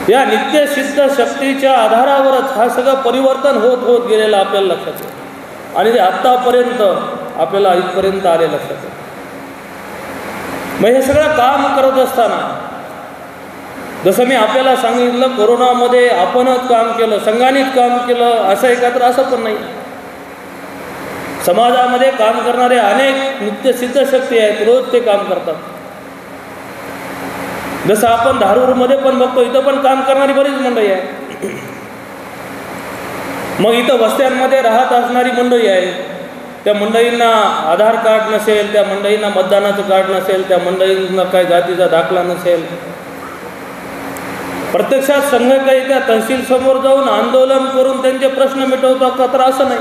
या नित्यसिद्ध शक्तीच्या आधारावरच हा सगळं परिवर्तन होत होत गेलेलं आपल्याला लक्षात येईल. आणि ते आत्तापर्यंत आपल्याला इथपर्यंत आले लक्षात येईल. मग हे सगळं काम करत असताना जसं मी आपल्याला सांगितलं, कोरोनामध्ये आपणच काम केलं, संघानेच काम केलं असं आहे का? तर असं पण नाही. समाजामध्ये काम करणारे अनेक नित्यसिद्ध शक्ती आहेत, रोज ते काम करतात. जसं आपण धारूरमध्ये पण बघतो, इथं पण काम करणारी बरीच मंडळी आहे. मग इथं वस्त्यांमध्ये राहत असणारी मंडळी आहे, त्या मंडळींना आधार कार्ड नसेल, त्या मंडळींना मतदानाचं कार्ड नसेल, त्या मंडळींना काही जातीचा दाखला नसेल. प्रत्यक्षात संघ काही त्या तहसील समोर जाऊन आंदोलन करून त्यांचे प्रश्न मिटवतात का? तर असं नाही.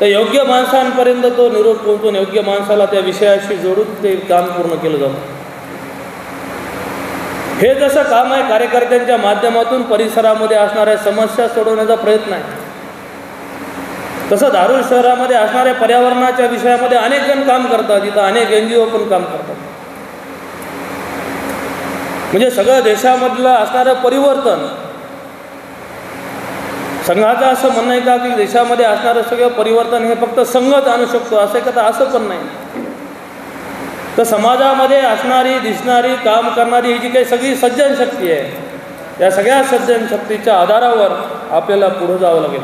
तर योग्य माणसांपर्यंत तो निरोप पोहोचून योग्य माणसाला त्या विषयाशी जोडून ते काम पूर्ण केलं जातं. हे जसं काम आहे कार्यकर्त्यांच्या माध्यमातून परिसरामध्ये असणाऱ्या समस्या सोडवण्याचा प्रयत्न आहे, तसं धारूर शहरामध्ये असणाऱ्या पर्यावरणाच्या विषयामध्ये अनेक जण काम करतात. इथं अनेक NGO पण काम करतात. म्हणजे सगळं देशामधलं असणारं परिवर्तन, संघाचं असं म्हणणं आहे का की देशामध्ये असणारं सगळं परिवर्तन हे फक्त संघच आणू शकतो असं का? तर असं पण नाही. तर समाजामध्ये असणारी, दिसणारी, काम करणारी ही जी काही सगळी सज्जन शक्ती आहे, या सगळ्या सज्जन शक्तीच्या आधारावर आपल्याला पुढं जावं लागेल.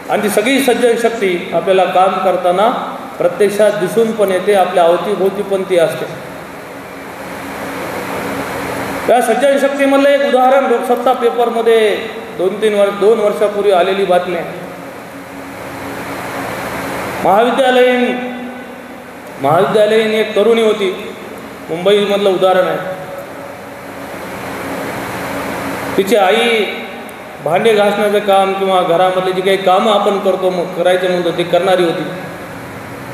आणि ती सगळी सज्जन शक्ती आपल्याला काम करताना प्रत्यक्षात दिसून पण येते, आपल्या अवतीभोवती पण ती असते. त्या सज्जन शक्तीमधलं एक उदाहरण लोकसत्ता पेपरमध्ये 2 वर्षापूर्वी आलेली बातमी आहे. महाविद्यालयीन महाविद्यालयीन एक तरुणी होती, मुंबईमधलं उदाहरण आहे. तिची आई भांडे घासण्याचं काम किंवा घरामधले जी काही कामं आपण करतो करायचं म्हणतो ती करणारी होती.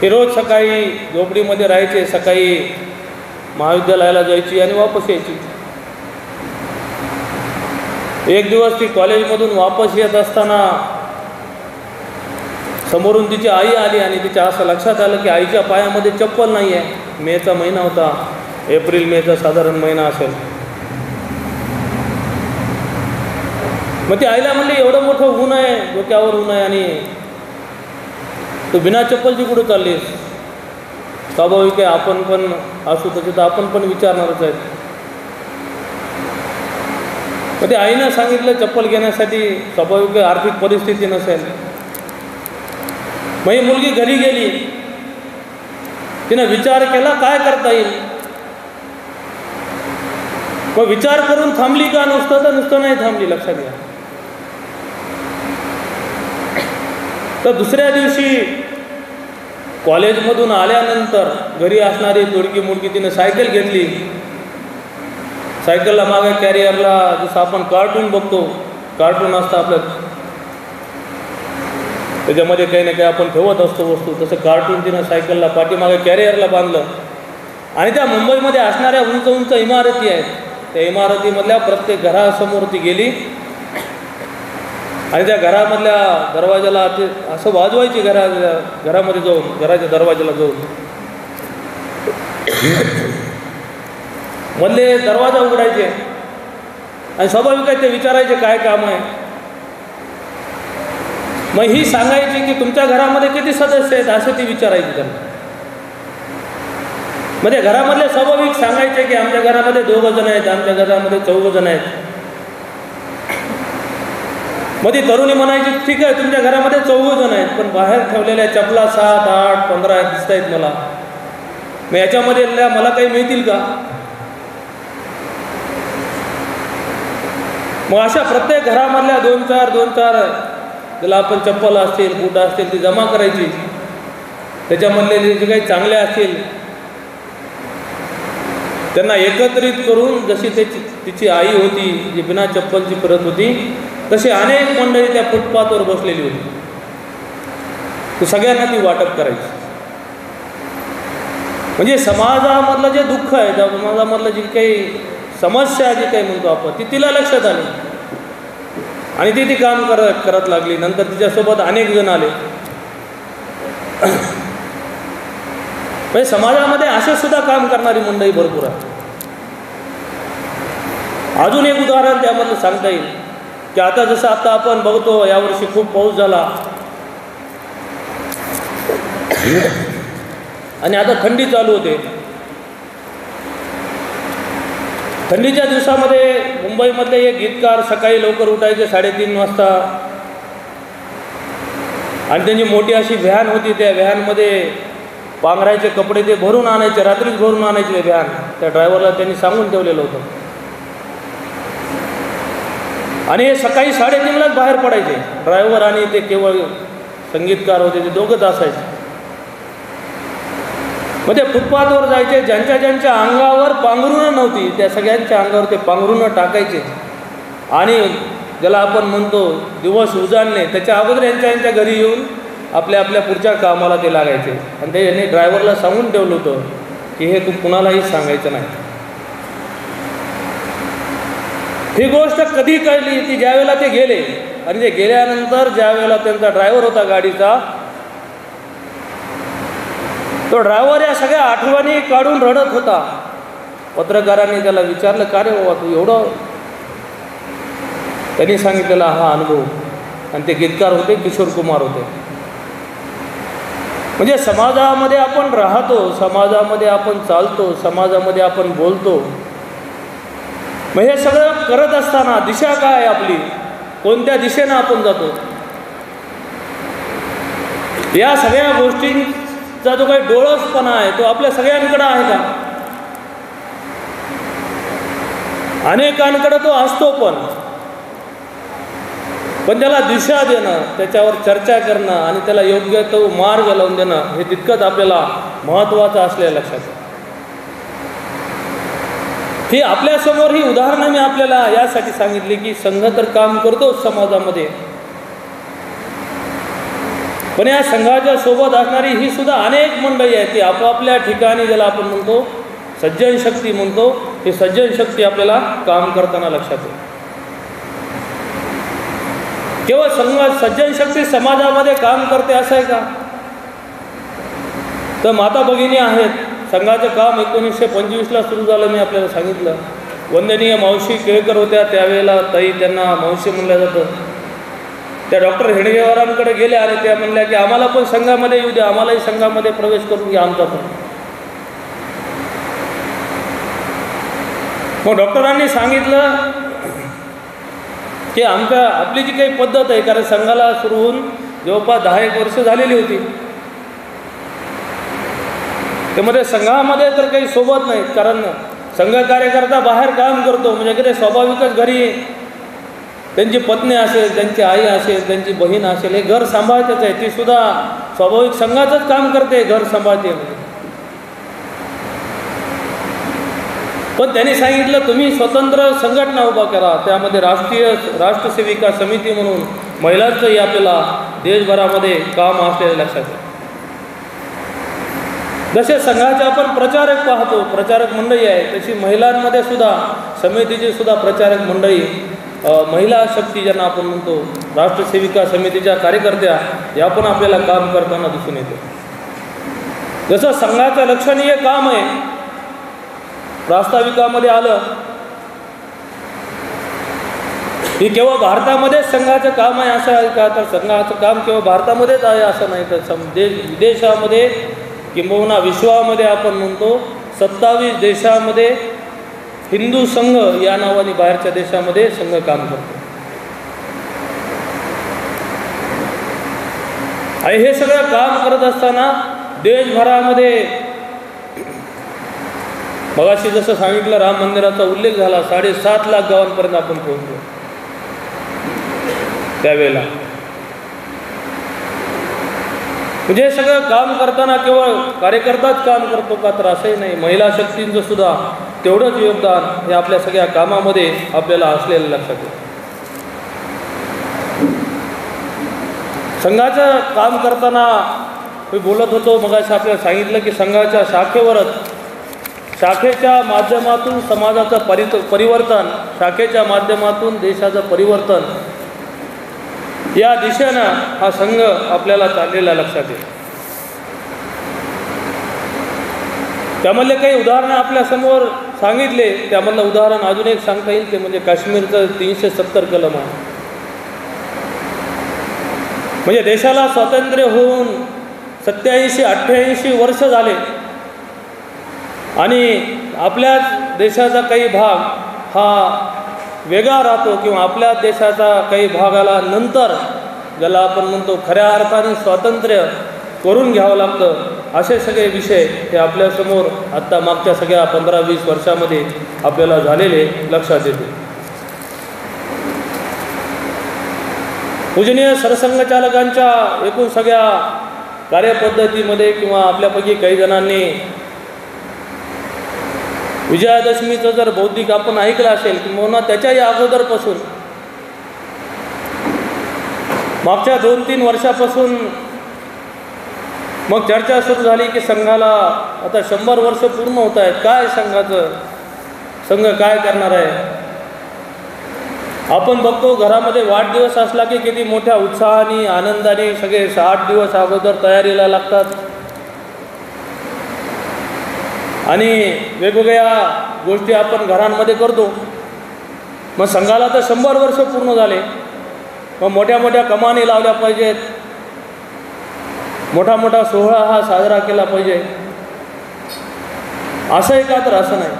ती रोज सकाळी झोपडीमध्ये राहायचे, सकाळी महाविद्यालयाला जायची आणि वापस यायची. एक दिवस ती कॉलेजमधून वापस येत असताना समोरून तिची आई आली आणि तिच्या असं लक्षात आलं की आईच्या पायामध्ये चप्पल नाही आहे. मेचा महिना होता, एप्रिल मेचा साधारण महिना असेल. मग ती आईला म्हणली, एवढं मोठं ऊन आहे, डोक्यावर ऊन आहे आणि तू बिना चप्पलची कुठं चाललीस? स्वाभाविक आहे, आपण पण असू तसे तर आपण पण विचारणारच आहेत. मग ते आईनं सांगितलं चप्पल घेण्यासाठी स्वाभाविक आर्थिक परिस्थिती नसेल. मग ही मुलगी घरी गेली, तिनं विचार केला काय करता येईल. मग विचार करून थांबली का? नुसतं नाही थांबली, लक्षात घ्या. तर दुसऱ्या दिवशी कॉलेजमधून आल्यानंतर घरी असणारी तोडकी मुडकी तिनं सायकल घेतली. सायकलला मागे कॅरियरला जसं आपण कार्टून बघतो, कार्टून असतं आपलं, त्याच्यामध्ये काही ना काही आपण ठेवत असतो वस्तू, तसं कार्टून तिनं सायकलला पाठीमागे कॅरियरला बांधलं आणि त्या मुंबईमध्ये असणाऱ्या उंच उंच इमारती आहेत, त्या इमारतीमधल्या प्रत्येक घरासमोर ती गेली आणि त्या घरामधल्या दरवाजाला ते असं वाजवायची, घरामध्ये जाऊन, घराच्या दरवाजाला जाऊन मधले दरवाजा उघडायचे आणि स्वाभाविक आहे ते विचारायचे काय काम आहे. मग ही सांगायची की तुमच्या घरामध्ये किती सदस्य आहेत, असं ती विचारायची त्यांना. म्हणजे घरामधले स्वाभाविक सांगायचे की आमच्या घरामध्ये 2 जण आहेत, आमच्या घरामध्ये 4 जण आहेत. मग ती तरुणी म्हणायची ठीक आहे तुमच्या घरामध्ये 4 जण आहेत, पण बाहेर ठेवलेल्या चपला 7, 8, 15 दिसत आहेत मला, मग याच्यामध्ये मला काही मिळतील का? मग अशा प्रत्येक घरामधल्या 2-4 ज्याला आपण चप्पल असतील, बूट असतील ती जमा करायची. त्याच्यामधले जे काही चांगले असतील त्यांना एकत्रित करून, जशी तिची आई होती जी बिना चप्पलची फिरत होती, तशी अनेक मंडळी त्या फुटपाथवर बसलेली होती. ती सगळ्यांना ती वाटप करायची. म्हणजे समाजामधलं जे दुःख आहे, त्या समाजामधलं जी काही समस्या जी काही म्हणतो आपण, ती तिला लक्षात आली आणि ती काम करत लागली. नंतर तिच्यासोबत अनेक जण आले. म्हणजे समाजामध्ये असे सुद्धा काम करणारी मंडळी भरपूर आहे. अजून एक उदाहरण त्यामधलं सांगता येईल की आता जसं आपण बघतो यावर्षी खूप पाऊस झाला आणि आता थंडी चालू होते. थंडीच्या दिवसामध्ये मुंबईमधले एक गीतकार सकाळी लवकर उठायचे 3:30 वाजता आणि त्यांची मोठी अशी व्हॅन होती. त्या व्हॅनमध्ये पांघरायचे कपडे ते भरून आणायचे, रात्रीच भरून आणायचे ते व्हॅन. त्या ड्रायव्हरला त्यांनी सांगून ठेवलेलं होतं आणि हे सकाळी 3:30लाच बाहेर पडायचे. ड्रायव्हर आणि ते केवळ संगीतकार होते, ते दोघंच असायचे. मग ते फुटपाथवर जायचे, ज्यांच्या ज्यांच्या अंगावर पांघरुणं नव्हती त्या सगळ्यांच्या अंगावर ते पांघरुणं टाकायचे आणि ज्याला आपण म्हणतो दिवस उजाडणे, त्याच्या अगोदर यांच्या घरी येऊन आपल्या पुढच्या कामाला ते लागायचे. आणि ते यांनी ड्रायव्हरला सांगून ठेवलं होतं की हे तू कुणालाही सांगायचं नाही. ही गोष्ट कधी कळली ती ज्यावेळेला ते गेले आणि ते गेल्यानंतर ज्यावेळेला त्यांचा ड्रायव्हर होता गाडीचा, तो ड्रायव्हर या सगळ्या आठवणी काढून रडत होता. पत्रकारांनी त्याला विचारलं का रे बाबा तू एवढं? त्यांनी सांगितलेला हा अनुभव. आणि ते गीतकार होते, किशोर कुमार होते. म्हणजे समाजामध्ये आपण राहतो, समाजामध्ये आपण चालतो, समाजामध्ये आपण बोलतो. मग हे सगळं करत असताना दिशा काय आहे आपली, कोणत्या दिशेनं आपण जातो, या सगळ्या गोष्टींचा जो काही डोळसपणा आहे तो आपल्या सगळ्यांकडे आहे का? अनेकांकडे तो असतो, पण पण त्याला दिशा देणं, त्याच्यावर चर्चा करणं आणि त्याला योग्य तो मार्ग लावून देणं हे तितकंच आपल्याला महत्त्वाचं असलेलं लक्षात आहे. ही आपल्यासमोर ही उदाहरणं मी आपल्याला यासाठी सांगितली की संघ तर काम करतो समाजामध्ये, पण या संघाच्या सोबत असणारी ही सुद्धा अनेक मंडळी आहे ती आपापल्या ठिकाणी, ज्याला आपण म्हणतो सज्जन शक्ती म्हणतो, ही सज्जन शक्ती आपल्याला काम करताना लक्षात येईल. केवळ सज्जन शक्ती समाजामध्ये काम करते असं आहे का? तर माता भगिनी आहेत. संघाचं काम 1925ला सुरू झालं, मी आपल्याला सांगितलं. वंदनीय मावशी केळकर होत्या त्यावेळेला, ताई त्यांना मावशी म्हणलं जातं. त्या डॉक्टर हेडगेवारांकडे गेल्या आणि त्या म्हणल्या की आम्हाला पण संघामध्ये येऊ द्या, आम्हालाही संघामध्ये प्रवेश करून घ्या आमचा पण. मग डॉक्टरांनी सांगितलं की आपली जी काही पद्धत आहे, कारण संघाला सुरू होऊन जवळपास 10 वर्ष झालेली होती, त्यामध्ये संघामध्ये तर काही सोबत नाहीत. कारण संघ कार्यकर्ता बाहेर काम करतो म्हणजे की ते स्वाभाविकच घरी त्यांची पत्नी असेल, त्यांची आई असेल, त्यांची बहीण असेल, हे घर सांभाळतेच आहे. ती सुद्धा स्वाभाविक संघाचंच काम करते, घर सांभाळते म्हणजे. पण त्यांनी सांगितलं तुम्ही स्वतंत्र संघटना उभा करा, त्यामध्ये राष्ट्रसेविका समिती म्हणून महिलांचंही आपल्याला देशभरामध्ये काम असलेलं लक्षात आहे. जसे संघाचे आपण प्रचारक पाहतो, प्रचारक मंडळी आहे, तशी महिलांमध्ये सुद्धा समितीची सुद्धा प्रचारक मंडळी, महिला शक्ती ज्यांना आपण म्हणतो, राष्ट्रसेविका समितीच्या कार्यकर्त्या, या पण आपल्याला काम करताना दिसून येते. जसं संघाचं लक्षणीय काम आहे प्रास्ताविकामध्ये आलं, हे केवळ भारतामध्येच संघाचं काम आहे असं आहे का? तर संघाचं काम केवळ भारतामध्येच आहे असं नाही, तर विदेशामध्ये किंबहुना विश्वामध्ये आपण म्हणतो 27 देशामध्ये हिंदू संघ या नावाने बाहेरच्या देशामध्ये संघ काम करतो. आणि हे सगळं काम करत असताना देशभरामध्ये, मगाशी जसं सांगितलं राम मंदिराचा उल्लेख झाला, 7.5 लाख गावांपर्यंत आपण पोहोचलो त्यावेळेला. म्हणजे सगळं काम करताना केवळ कार्यकर्ताच काम करतो का? तर असंही नाही, महिला शक्तींचं सुद्धा तेवढंच योगदान हे आपल्या सगळ्या कामामध्ये आपल्याला असलेलं लक्षात येतं. संघाचं काम करताना मी बोलत होतो, मगाशी आपल्याला सांगितलं की संघाच्या शाखेच्या माध्यमातून समाजाचं परिवर्तन, शाखेच्या माध्यमातून देशाचं परिवर्तन, या दिशेनं हा संघ आपल्याला चाललेला लक्षात येईल. त्यामधले काही उदाहरणं आपल्यासमोर सांगितले, त्यामधलं उदाहरण अजून एक सांगता येईल ते म्हणजे काश्मीरचं 370 कलम आहे. म्हणजे देशाला स्वातंत्र्य होऊन 87-88 वर्ष झाले आणि आपल्याच देशाचा काही भाग हा वेगळा राहतो किंवा आपल्या देशाचा काही भागाला नंतर, ज्याला आपण म्हणतो खऱ्या अर्थाने स्वातंत्र्य करून घ्यावं लागतं, असे सगळे विषय हे आपल्यासमोर आत्ता मागच्या सगळ्या 15-20 वर्षामध्ये आपल्याला झालेले लक्षात येते. पूजनीय सरसंघचालकांच्या एकूण सगळ्या कार्यपद्धतीमध्ये किंवा आपल्यापैकी काही जणांनी विजयादशमीचं जर बौद्धिक आपण ऐकलं असेल किंवा त्याच्याही अगोदरपासून मागच्या 2-3 वर्षापासून मग चर्चा सुरू झाली की संघाला आता 100 वर्ष पूर्ण होत आहेत, काय संघ काय करणार आहे. आपण बघतो घरामध्ये वाढदिवस असला की किती मोठ्या उत्साहाने आनंदाने सगळे 8 दिवस अगोदर तयारीला लागतात आणि वेगवेगळ्या गोष्टी आपण घरांमध्ये करतो. मग संघाला तर 100 वर्ष पूर्ण झाले, मग मोठ्या मोठ्या कमानी लावल्या पाहिजेत, मोठा मोठा सोहळा हा साजरा केला पाहिजे, असंही का? तर असं नाही.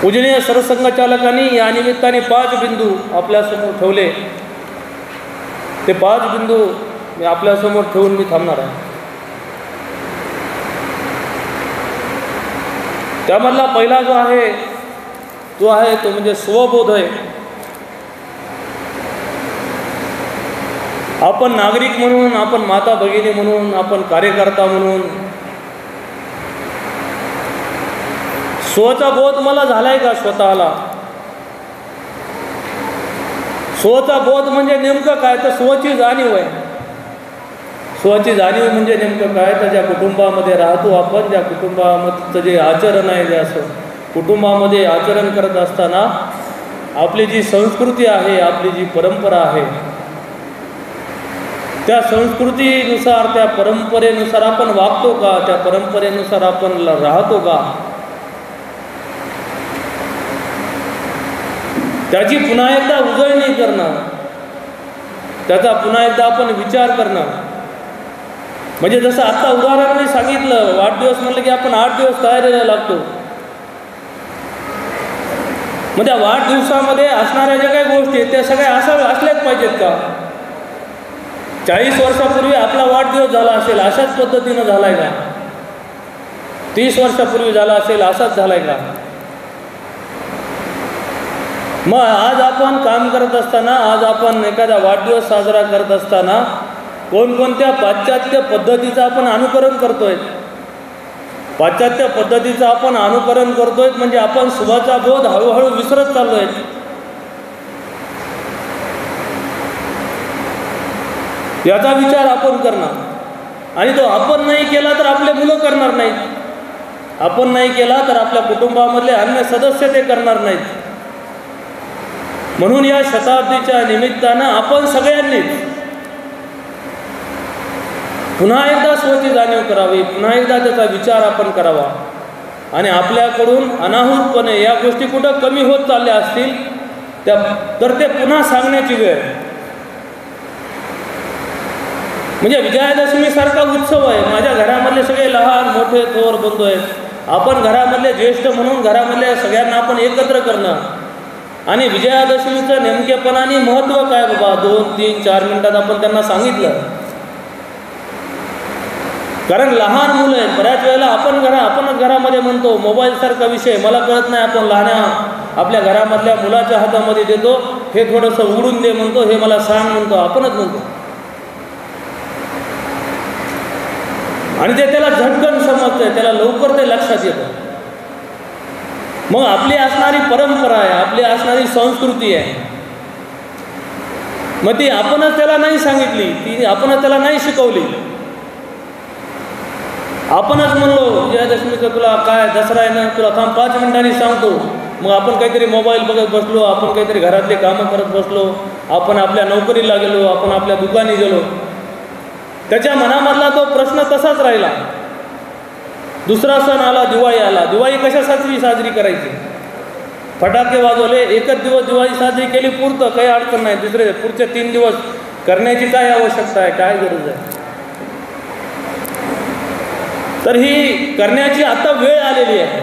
पूजनीय सरसंघचालकांनी या निमित्ताने 5 बिंदू आपल्यासमोर ठेवले. ते 5 बिंदू मी आपल्यासमोर ठेवून मी थांबणार आहे. त्यामधला पहिला जो आहे तो म्हणजे स्वबोध आहे. आपण नागरिक म्हणून, आपण माता भगिनी म्हणून, आपण कार्यकर्ता म्हणून स्वचा बोध मला झालाय का? स्वतःला स्वचा बोध म्हणजे नेमकं काय? तर स्वची जाणीव आहे. स्वची जाणीव म्हणजे नेमकं काय? तर ज्या कुटुंबामध्ये राहतो आपण, ज्या कुटुंबामधचं जे आचरण आहे, जे असं कुटुंबामध्ये आचरण करत असताना आपली जी संस्कृती आहे, आपली जी परंपरा आहे, त्या संस्कृतीनुसार, त्या परंपरेनुसार आपण वागतो का? त्या परंपरेनुसार आपण राहतो का? त्याची पुन्हा एकदा उजळणी करणं, त्याचा पुन्हा एकदा आपण विचार करणं. म्हणजे जसं आत्ता उदाहरणाने सांगितलं, वाढदिवस म्हणलं की आपण 8 दिवस तयारीला लागतो. मग त्या वाढदिवसामध्ये असणाऱ्या ज्या काही गोष्टी आहेत त्या सगळ्या असल्याच पाहिजेत का? 40 वर्षापूर्वी आपला वाढदिवस झाला असेल, अशाच पद्धतीनं झालाय का? 30 वर्षापूर्वी झाला असेल, असाच झालाय का? मग आज आपण काम करत असताना, आज आपण एखादा वाढदिवस साजरा करत असताना कोणकोणत्या पाश्चात्य पद्धतीचं आपण अनुकरण करतोय? पाश्चात्य पद्धतीचं आपण अनुकरण करतोय म्हणजे आपण स्वचा बोध हळूहळू विसरत चाललोय. याचा विचार आपण करणार, आणि तो आपण नाही केला तर आपले मुलं करणार नाहीत, आपण नाही केला तर आपल्या कुटुंबामधले अन्य सदस्य ते करणार नाहीत. म्हणून या शताब्दीच्या निमित्तानं आपण सगळ्यांनीच पुन्हा एकदा स्वची जाणीव करावी, पुन्हा एकदा त्याचा विचार आपण करावा. आणि आपल्याकडून अनाहूतपणे या गोष्टी कुठं कमी होत चालल्या असतील तर ते पुन्हा सांगण्याची वेळ. म्हणजे विजयादशमीसारखा उत्सव आहे. माझ्या घरामधले सगळे लहान मोठे थोर बंधू आहेत. आपण घरामधले ज्येष्ठ म्हणून घरामधल्या सगळ्यांना आपण एकत्र करणं, आणि विजयादशमीचं नेमकेपणाने महत्त्व काय बाबा 2, 3, 4 मिनिटात आपण त्यांना सांगितलं. कारण लहान मुलं आहेत. बऱ्याच वेळेला आपणच घरामध्ये म्हणतो मोबाईलसारखा विषय मला कळत नाही, आपण आपल्या घरामधल्या मुलाच्या हातामध्ये देतो, हे थोडंसं उघडून दे म्हणतो, हे मला सांग म्हणतो, आपणच म्हणतो. आणि ते त्याला झटकन समजतंय, त्याला लवकर ते लक्षात येतं. मग आपली असणारी परंपरा आहे, आपली असणारी संस्कृती आहे, मग ती आपणच त्याला नाही सांगितली, ती आपणच त्याला नाही शिकवली. आपणच म्हणलो विजयादशमीचं तुला काय दसरा आहे ना, तुला थांब 5 मिनिटांनी सांगतो. मग आपण काहीतरी मोबाईल बघत बसलो, आपण काहीतरी घरातले कामं करत बसलो, आपण आपल्या नोकरीला गेलो, आपण आपल्या दुकानी गेलो. त्याच्या मनामधला तो प्रश्न तसाच राहिला. दुसरा सण आला, दिवाळी आला. दिवाळी कशासाठी साजरी करायची? फटाके वाजवले, एकच दिवस दिवाळी साजरी केली पुरतं, काही अडचण नाही. पुढचे 3 दिवस करण्याची काय आवश्यकता आहे, काय गरज आहे? तर ही करण्याची आता वेळ आलेली आहे.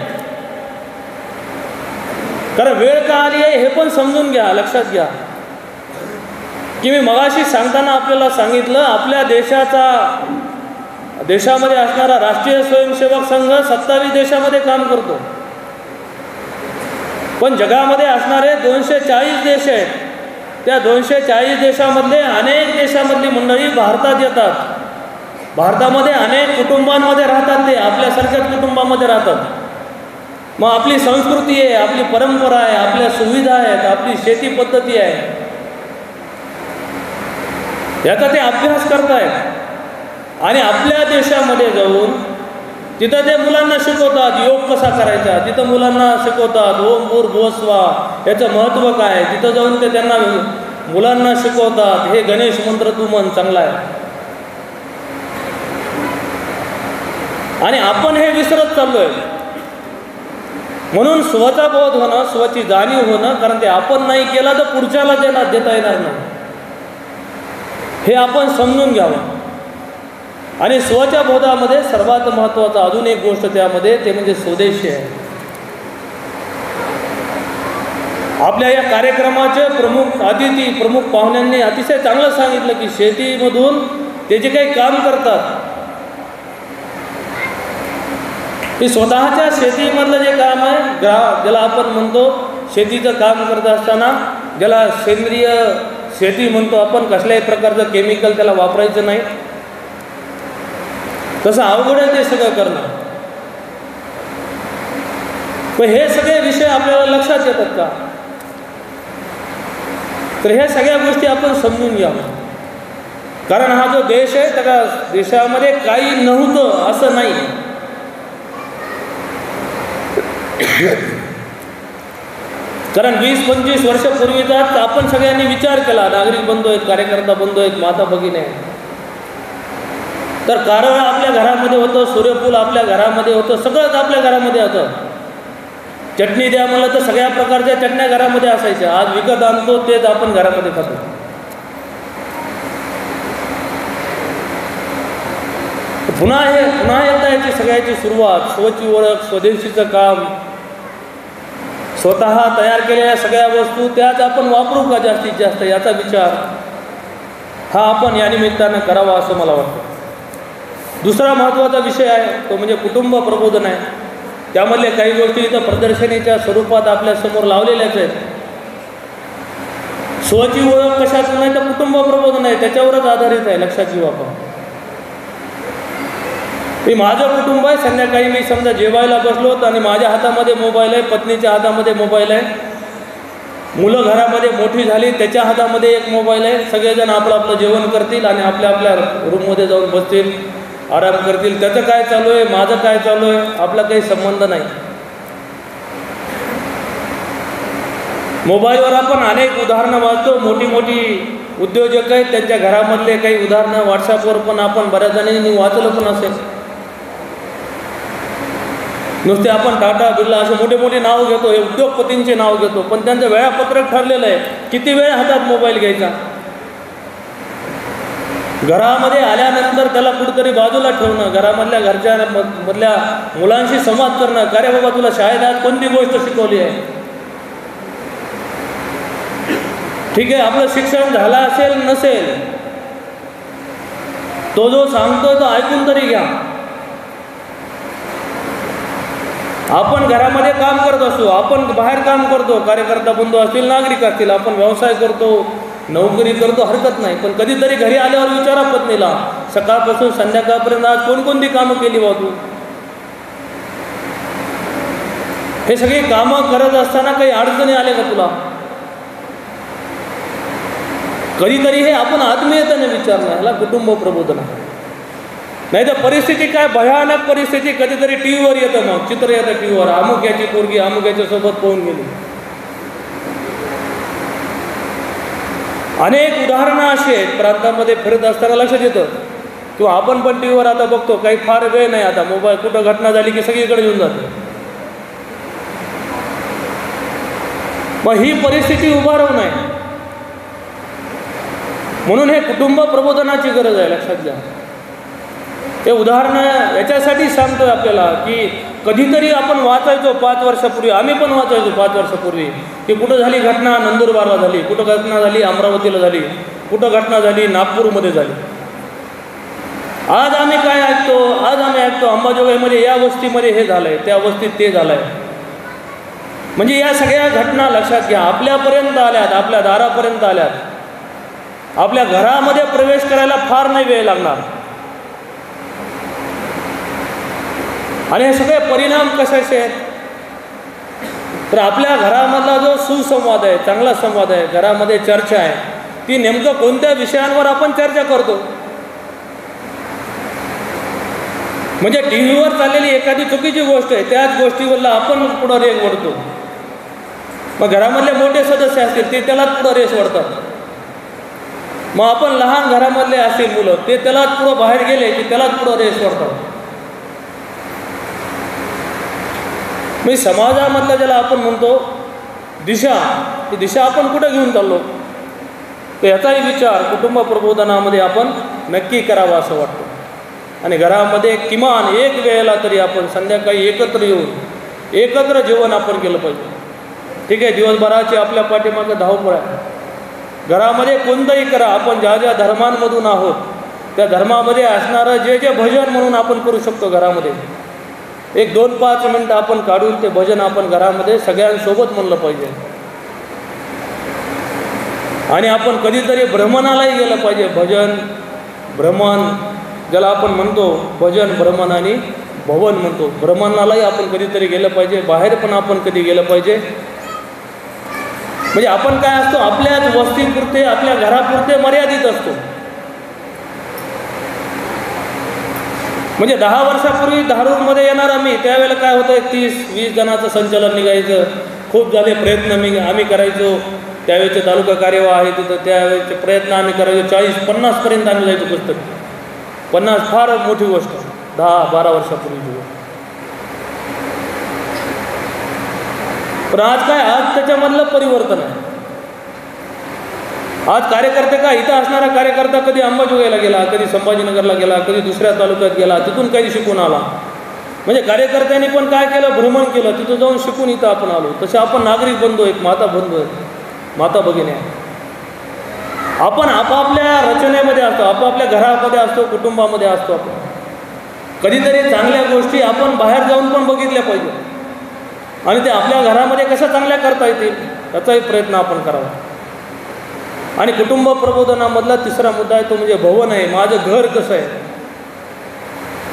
कारण वेळ का आली आहे हे पण समजून घ्या, लक्षात घ्या की मी मगाशी सांगताना आपल्याला सांगितलं, आपल्या देशामध्ये असणारा राष्ट्रीय स्वयंसेवक संघ 27 देशामध्ये काम करतो. पण जगामध्ये असणारे 240 देश आहेत. त्या 240 देशामधले अनेक देशामधली मंडळी भारतात येतात. भारतामध्ये अनेक कुटुंबांमध्ये राहतात, ते आपल्यासारख्याच कुटुंबामध्ये राहतात. मग आपली संस्कृती आहे, आपली परंपरा आहे, आपल्या सुविधा आहेत, आपली शेती पद्धती आहे, याचा ते अभ्यास करतायत. आणि आपल्या देशामध्ये जाऊन तिथं ते मुलांना शिकवतात योग कसा करायचा, तिथं मुलांना शिकवतात ओम भूर्भुवः याचं महत्त्व काय, तिथं जाऊन ते त्यांना मुलांना शिकवतात हे गणेश मंत्र तू म्हण, चांगला आहे. आणि आपण हे विसरत चाललोय. म्हणून स्वचा बोध होणं, स्वची जाणीव होणं, कारण ते आपण नाही केला तर पुढच्याला देता येणार नाही, हे आपण समजून घ्यावं. आणि स्वच्या बोधामध्ये सर्वात महत्त्वाचा अजून एक गोष्ट त्यामध्ये, ते म्हणजे स्वदेशी आहे. आपल्या या कार्यक्रमाचे प्रमुख अतिथी, प्रमुख पाहुण्यांनी अतिशय चांगलं सांगितलं की शेतीमधून ते जे काही काम करतात, हे स्वतःच्या शेतीमधलं जे काम आहे, ज्याला आपण म्हणतो शेतीचं काम करत असताना ज्याला सेंद्रिय शेती म्हणतो आपण, कसल्याही प्रकारचं केमिकल त्याला वापरायचं नाही. तसं अवघड आहे ते सगळं करणं. पण हे सगळे विषय आपल्याला लक्षात येतात का? तर ह्या सगळ्या गोष्टी आपण समजून घ्यावं. कारण हा जो देश आहे त्या देशामध्ये काही नव्हतं असं नाही. कारण 20-25 वर्षापूर्वीचाच आपण सगळ्यांनी विचार केला. नागरिक बंधू आहेत, कार्यकर्ता बंधू आहेत, माता भगिनी आहेत. तर कारळ आपल्या घरामध्ये होतं, सूर्यफूल आपल्या घरामध्ये होतं, सगळंच आपल्या घरामध्ये होतं. चटणी द्या म्हणलं तर सगळ्या प्रकारच्या चटण्या घरामध्ये असायच्या. आज विकत आणतो तेच आपण घरामध्ये खातो. पुन्हा एकदा याची सगळ्याची सुरुवात, स्वची ओळख, स्वदेशीचं काम, स्वतः तयार केलेल्या सगळ्या वस्तू त्याच आपण वापरू का जास्तीत जास्त, याचा विचार हा आपण या निमित्तानं करावा असं मला वाटतं. दुसरा महत्त्वाचा विषय आहे तो म्हणजे कुटुंब प्रबोधन आहे. त्यामधले काही गोष्टी इथं प्रदर्शनीच्या स्वरूपात आपल्यासमोर लावलेल्याच आहेत. स्वची ओळख कशातून आहे तर कुटुंब प्रबोधन आहे, त्याच्यावरच आधारित आहे. लक्षात घेऊ आपण. मी माझं कुटुंब आहे. संध्याकाळी मी समजा जेवायला बसलो आणि माझ्या हातामध्ये मोबाईल आहे, पत्नीच्या हातामध्ये मोबाईल आहे, मुलं घरामध्ये मोठी झाली त्याच्या हातामध्ये एक मोबाईल आहे. सगळेजण आपलं आपलं जेवण करतील आणि आपल्या आपल्या रूममध्ये जाऊन बसतील, आराम करतील. त्याचं काय चालू आहे, माझं काय चालू आहे, आपला काही संबंध नाही. मोबाईलवर आपण अनेक उदाहरणं वाचतो. मोठी मोठी उद्योजक आहेत त्यांच्या घरामधले काही उदाहरणं व्हॉट्सअपवर पण आपण बऱ्याच जणांनी वाचलं पण असेल. नुसते आपण टाटा बिर्ला असे मोठे मोठे नाव घेतो, हे उद्योगपतींचे नाव घेतो, पण त्यांचं वेळापत्रक ठरलेलं आहे. किती वेळ हातात मोबाईल घ्यायचा, घरामध्ये आल्यानंतर त्याला कुठेतरी बाजूला ठेवणं, घरच्या मधल्या मुलांशी संवाद करणं. का रे बाबा तुला शाळेत आज कोणती गोष्ट शिकवली आहे? ठीक आहे, आपलं शिक्षण झालं असेल नसेल, तो जो सांगतो तो ऐकून तरी घ्या. आपण घरामध्ये काम करत असतो, आपण बाहेर काम करतो, कार्यकर्ता बंधू असतील, नागरिक असतील, आपण व्यवसाय करतो, नोकरी करतो, हरकत नाही. पण कधीतरी घरी आल्यावर विचारा पत्नीला, सकाळपासून संध्याकाळपर्यंत आज कोणकोणती कामं केली बा तू? हे सगळी कामं करत असताना काही अडचणी आल्या का तुला? कधीतरी हे आपण आत्मीयतेने विचारणं, ह्याला कुटुंब प्रबोधन आहे. नाही तर परिस्थिती काय भयानक परिस्थिती, कधीतरी टी व्हीवर येतं, मग चित्र येतं टी व्हीवर, अमुक्याची पोरगी अमुक्याच्या सोबत पळून गेली. अनेक उदाहरणं अशी आहेत प्रांतामध्ये फिरत असताना लक्षात येतं. किंवा आपण पण टी व्हीवर आता बघतो, काही फार वेळ नाही आता, मोबाईल कुठं घटना झाली की सगळीकडे येऊन जाते. मग ही परिस्थिती उभारवू नये म्हणून हे कुटुंब प्रबोधनाची गरज आहे. लक्षात घ्या. हे उदाहरणं याच्यासाठी सांगतोय आपल्याला की कधीतरी आपण वाचायचो 5 वर्षापूर्वी, आम्ही पण वाचायचो 5 वर्षापूर्वी, की कुठं झाली घटना, नंदुरबारला झाली, कुठं घटना झाली अमरावतीला झाली, कुठं घटना झाली नागपूरमध्ये झाली. आज आम्ही काय ऐकतो? आज आम्ही ऐकतो अंबाजोगाईमध्ये या वस्तीमध्ये हे झालंय, त्या वस्तीत ते झालंय. म्हणजे या सगळ्या घटना लक्षात घ्या, आपल्यापर्यंत आल्यात, आपल्या दारापर्यंत आल्यात. आपल्या घरामध्ये प्रवेश करायला फार नाही वेळ लागणार. आणि हे सगळे परिणाम कशाचे आहेत? तर आपल्या घरामधला जो सुसंवाद आहे, चांगला संवाद आहे, घरामध्ये चर्चा आहे, ती नेमकं कोणत्या विषयांवर आपण चर्चा करतो? म्हणजे टी व्हीवर चाललेली एखादी चुकीची गोष्ट आहे, त्याच गोष्टीवरला आपण पुढं रेस ओढतो. मग घरामधले मोठे सदस्य असतील ते त्यालाच पुढं रेस ओढतात. मग आपण लहान घरामधले असतील मुलं, ते त्यालाच पुढं बाहेर गेले की त्यालाच पुढं रेस ओढतात. मी समाजामधला ज्याला आपण म्हणतो दिशा, ती दिशा आपण कुठं घेऊन चाललो, तर याचाही विचार कुटुंब प्रबोधनामध्ये आपण नक्की करावा असं वाटतं. आणि घरामध्ये किमान एक वेळेला तरी आपण संध्याकाळी एकत्र येऊन एकत्र जेवण आपण केलं पाहिजे. ठीक आहे, दिवसभराची आपल्या पाठीमागं धावपळ आहे. घरामध्ये कोणतंही करा, आपण ज्या ज्या धर्मांमधून आहोत त्या धर्मामध्ये असणारं जे जे भजन म्हणून आपण करू शकतो घरामध्ये, एक 2-5 मिनटं आपण काढून ते भजन आपण घरामध्ये सगळ्यांसोबत म्हणलं पाहिजे. आणि आपण कधीतरी भ्रमणालाही गेलं पाहिजे. भजन भ्रमण ज्याला आपण म्हणतो, भजन भ्रमण आणि भवन म्हणतो, भ्रमणालाही आपण कधीतरी गेलं पाहिजे. बाहेर पण आपण कधी गेलं पाहिजे. म्हणजे आपण काय असतो, आपल्याच वस्तीपुरते आपल्या घरापुरते मर्यादित असतो. म्हणजे 10 वर्षापूर्वी धारूरमध्ये येणार आम्ही, त्यावेळेला काय होतं, 30-20 जणांचं संचलन निघायचं. खूप झाले प्रयत्न आम्ही करायचो. त्यावेळेचे तालुका कार्यवाह आहे तिथं, त्यावेळेचे प्रयत्न आम्ही करायचो. 40-50 पर्यंत आम्ही जायचो पुस्तक. 50 फार मोठी गोष्ट, 10-12 वर्षापूर्वीची गोष्ट. पण आज काय, आज त्याच्यामधलं परिवर्तन आहे. आज कार्यकर्ते का, इथं असणारा कार्यकर्ता कधी अंबाजोगाईला गेला, कधी संभाजीनगरला गेला, कधी दुसऱ्या तालुक्यात गेला, तिथून काही शिकून आला. म्हणजे कार्यकर्त्यांनी पण काय केलं, भ्रमण केलं, तिथं जाऊन शिकून इथं आपण आलो. तसे आपण नागरिक बनतो, एक माता बनतो, माता भगिनी आहे. आपण आपापल्या रचनेमध्ये असतो, आपापल्या घरामध्ये असतो, कुटुंबामध्ये असतो. आपण कधीतरी चांगल्या गोष्टी आपण बाहेर जाऊन पण बघितल्या पाहिजे आणि ते आपल्या घरामध्ये कशा चांगल्या करता येतील याचाही प्रयत्न आपण करावा. आणि कुटुंब प्रबोधनामधला तिसरा मुद्दा आहे तो म्हणजे भवन आहे. माझं घर कसं आहे,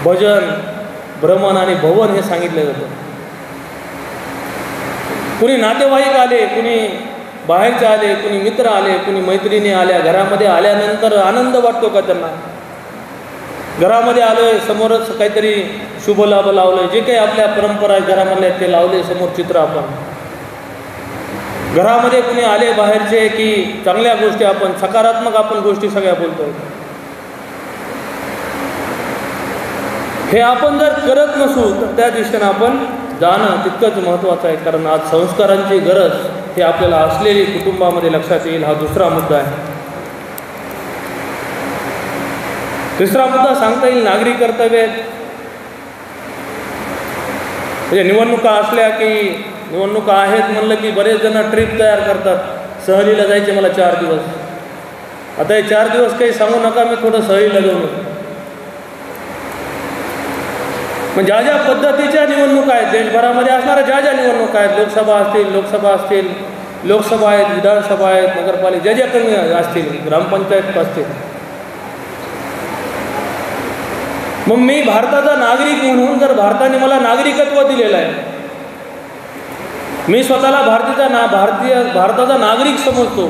भजन भ्रमण आणि भवन हे सांगितलं जातं. कुणी नातेवाईक आले, कुणी बाहेरचे आले, कुणी मित्र आले, कुणी मैत्रिणी आल्या, घरामध्ये आल्यानंतर आनंद वाटतो का त्यांना? घरामध्ये आलोय, समोरच काहीतरी शुभ लाभ लावलं, जे काही आपल्या परंपरा आहे घरामधल्या ते लावले समोर चित्र. आपण घरामध्ये कुणी आले बाहेरचे की चांगल्या गोष्टी, आपण सकारात्मक आपण गोष्टी सगळ्या बोलतोय. हे आपण जर करत नसू तर त्या दिशेनं आपण जाणं तितकंच महत्त्वाचं आहे. कारण आज संस्कारांची गरज हे आपल्याला असलेली कुटुंबामध्ये लक्षात येईल. हा दुसरा मुद्दा आहे. तिसरा मुद्दा सांगता येईल नागरी कर्तव्य. म्हणजे निवडणुका असल्या की, निवडणुका आहेत म्हणलं की बरेच जण ट्रिप तयार करतात. सहलीला जायचे मला 4 दिवस. आता हे 4 दिवस काही सांगू नका, मी थोडं सहलीला जाऊन. म्हणजे ज्या ज्या पद्धतीच्या निवडणुका आहेत देशभरामध्ये असणाऱ्या, ज्या ज्या निवडणुका आहेत, लोकसभा असतील, लोकसभा आहेत, विधानसभा आहेत, नगरपालिका ज्या ज्या कमी असतील, ग्रामपंचायत असतील. मग मी भारताचा नागरिक म्हणून, जर भारताने मला नागरिकत्व दिलेलं आहे, मी स्वतःला भारताचा नागरिक समजतो,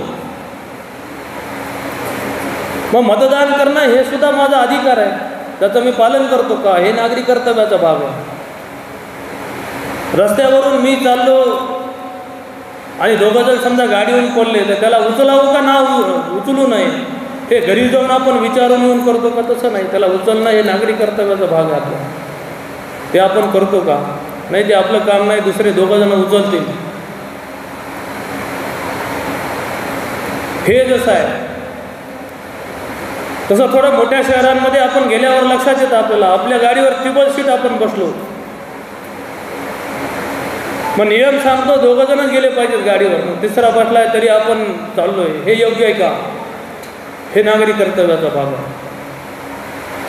मग मतदान करणं हे सुद्धा माझा अधिकार आहे. त्याचं मी पालन करतो का, हे नागरी कर्तव्याचा भाग आहे. रस्त्यावरून मी चाललो आणि दोघंजण समजा गाडीवरून पडले तर त्याला उचलावं का ना उचलू नये, हे घरी जाऊन आपण विचारून येऊन करतो का? तसं नाही. त्याला उचलणं हे नागरी कर्तव्याचा भाग आहे आपला. ते आपण करतो का? नाही, ते आपलं काम नाही, दुसरे दोघंजण उचलतील. हे जसं आहे तसं थोडं मोठ्या शहरांमध्ये आपण गेल्यावर लक्षात येतं आपल्याला, आपल्या गाडीवर ट्रिपल सीट आपण बसलो, मग नियम सांगतो 2 जण गेले पाहिजेत गाडीवर, मग तिसरा बसलाय तरी आपण चाललोय, हे योग्य आहे का? हे नागरी कर्तव्याचा भाग आहे.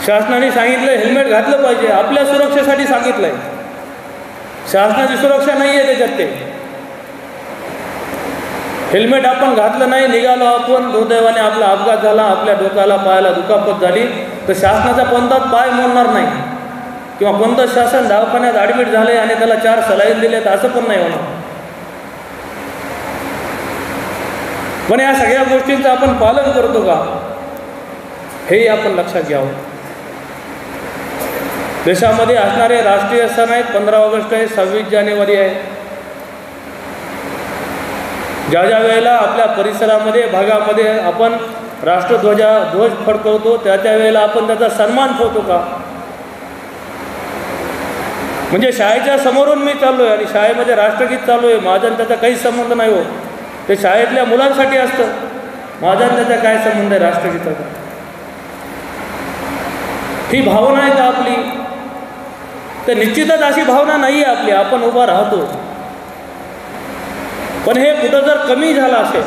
शासनाने सांगितलं हेल्मेट घातलं पाहिजे, आपल्या सुरक्षेसाठी सांगितलंय. शासनाची सुरक्षा नाही आहे त्याच्यात. ते हेल्मेट आपण घातलं नाही, निघालो आपण, दुर्दैवाने आपला अपघात झाला, आपल्या डोक्याला पायाला दुखापत झाली, तर शासनाचा कोणताच पाय मोडणार नाही किंवा कोणतं शासन दवाखान्यात ॲडमिट झाले आणि त्याला 4 सलाईन दिलेत असं पण नाही होणार. पण या सगळ्या गोष्टींचं आपण पालन करतो का, हेही आपण लक्षात घ्यावं. देशामध्ये असणारे राष्ट्रीय सण आहेत, 15 ऑगस्ट आहे, 26 जानेवारी आहे. ज्या ज्या वेळेला आपल्या परिसरामध्ये भागामध्ये आपण ध्वज फडकवतो त्या वेळेला आपण त्याचा सन्मान ठेवतो का? म्हणजे शाळेच्या समोरून मी चाललो आहे आणि शाळेमध्ये राष्ट्रगीत चालू आहे, माझा त्याचा काही संबंध नाही हो, ते शाळेतल्या मुलांसाठी असतं, माझा त्याचा काय संबंध आहे राष्ट्रगीताचा? ही भावना आहे का आपली? तर निश्चितच अशी भावना नाही आहे आपली. आपण उभा राहतो, पण हे कुठं जर कमी झालं असेल,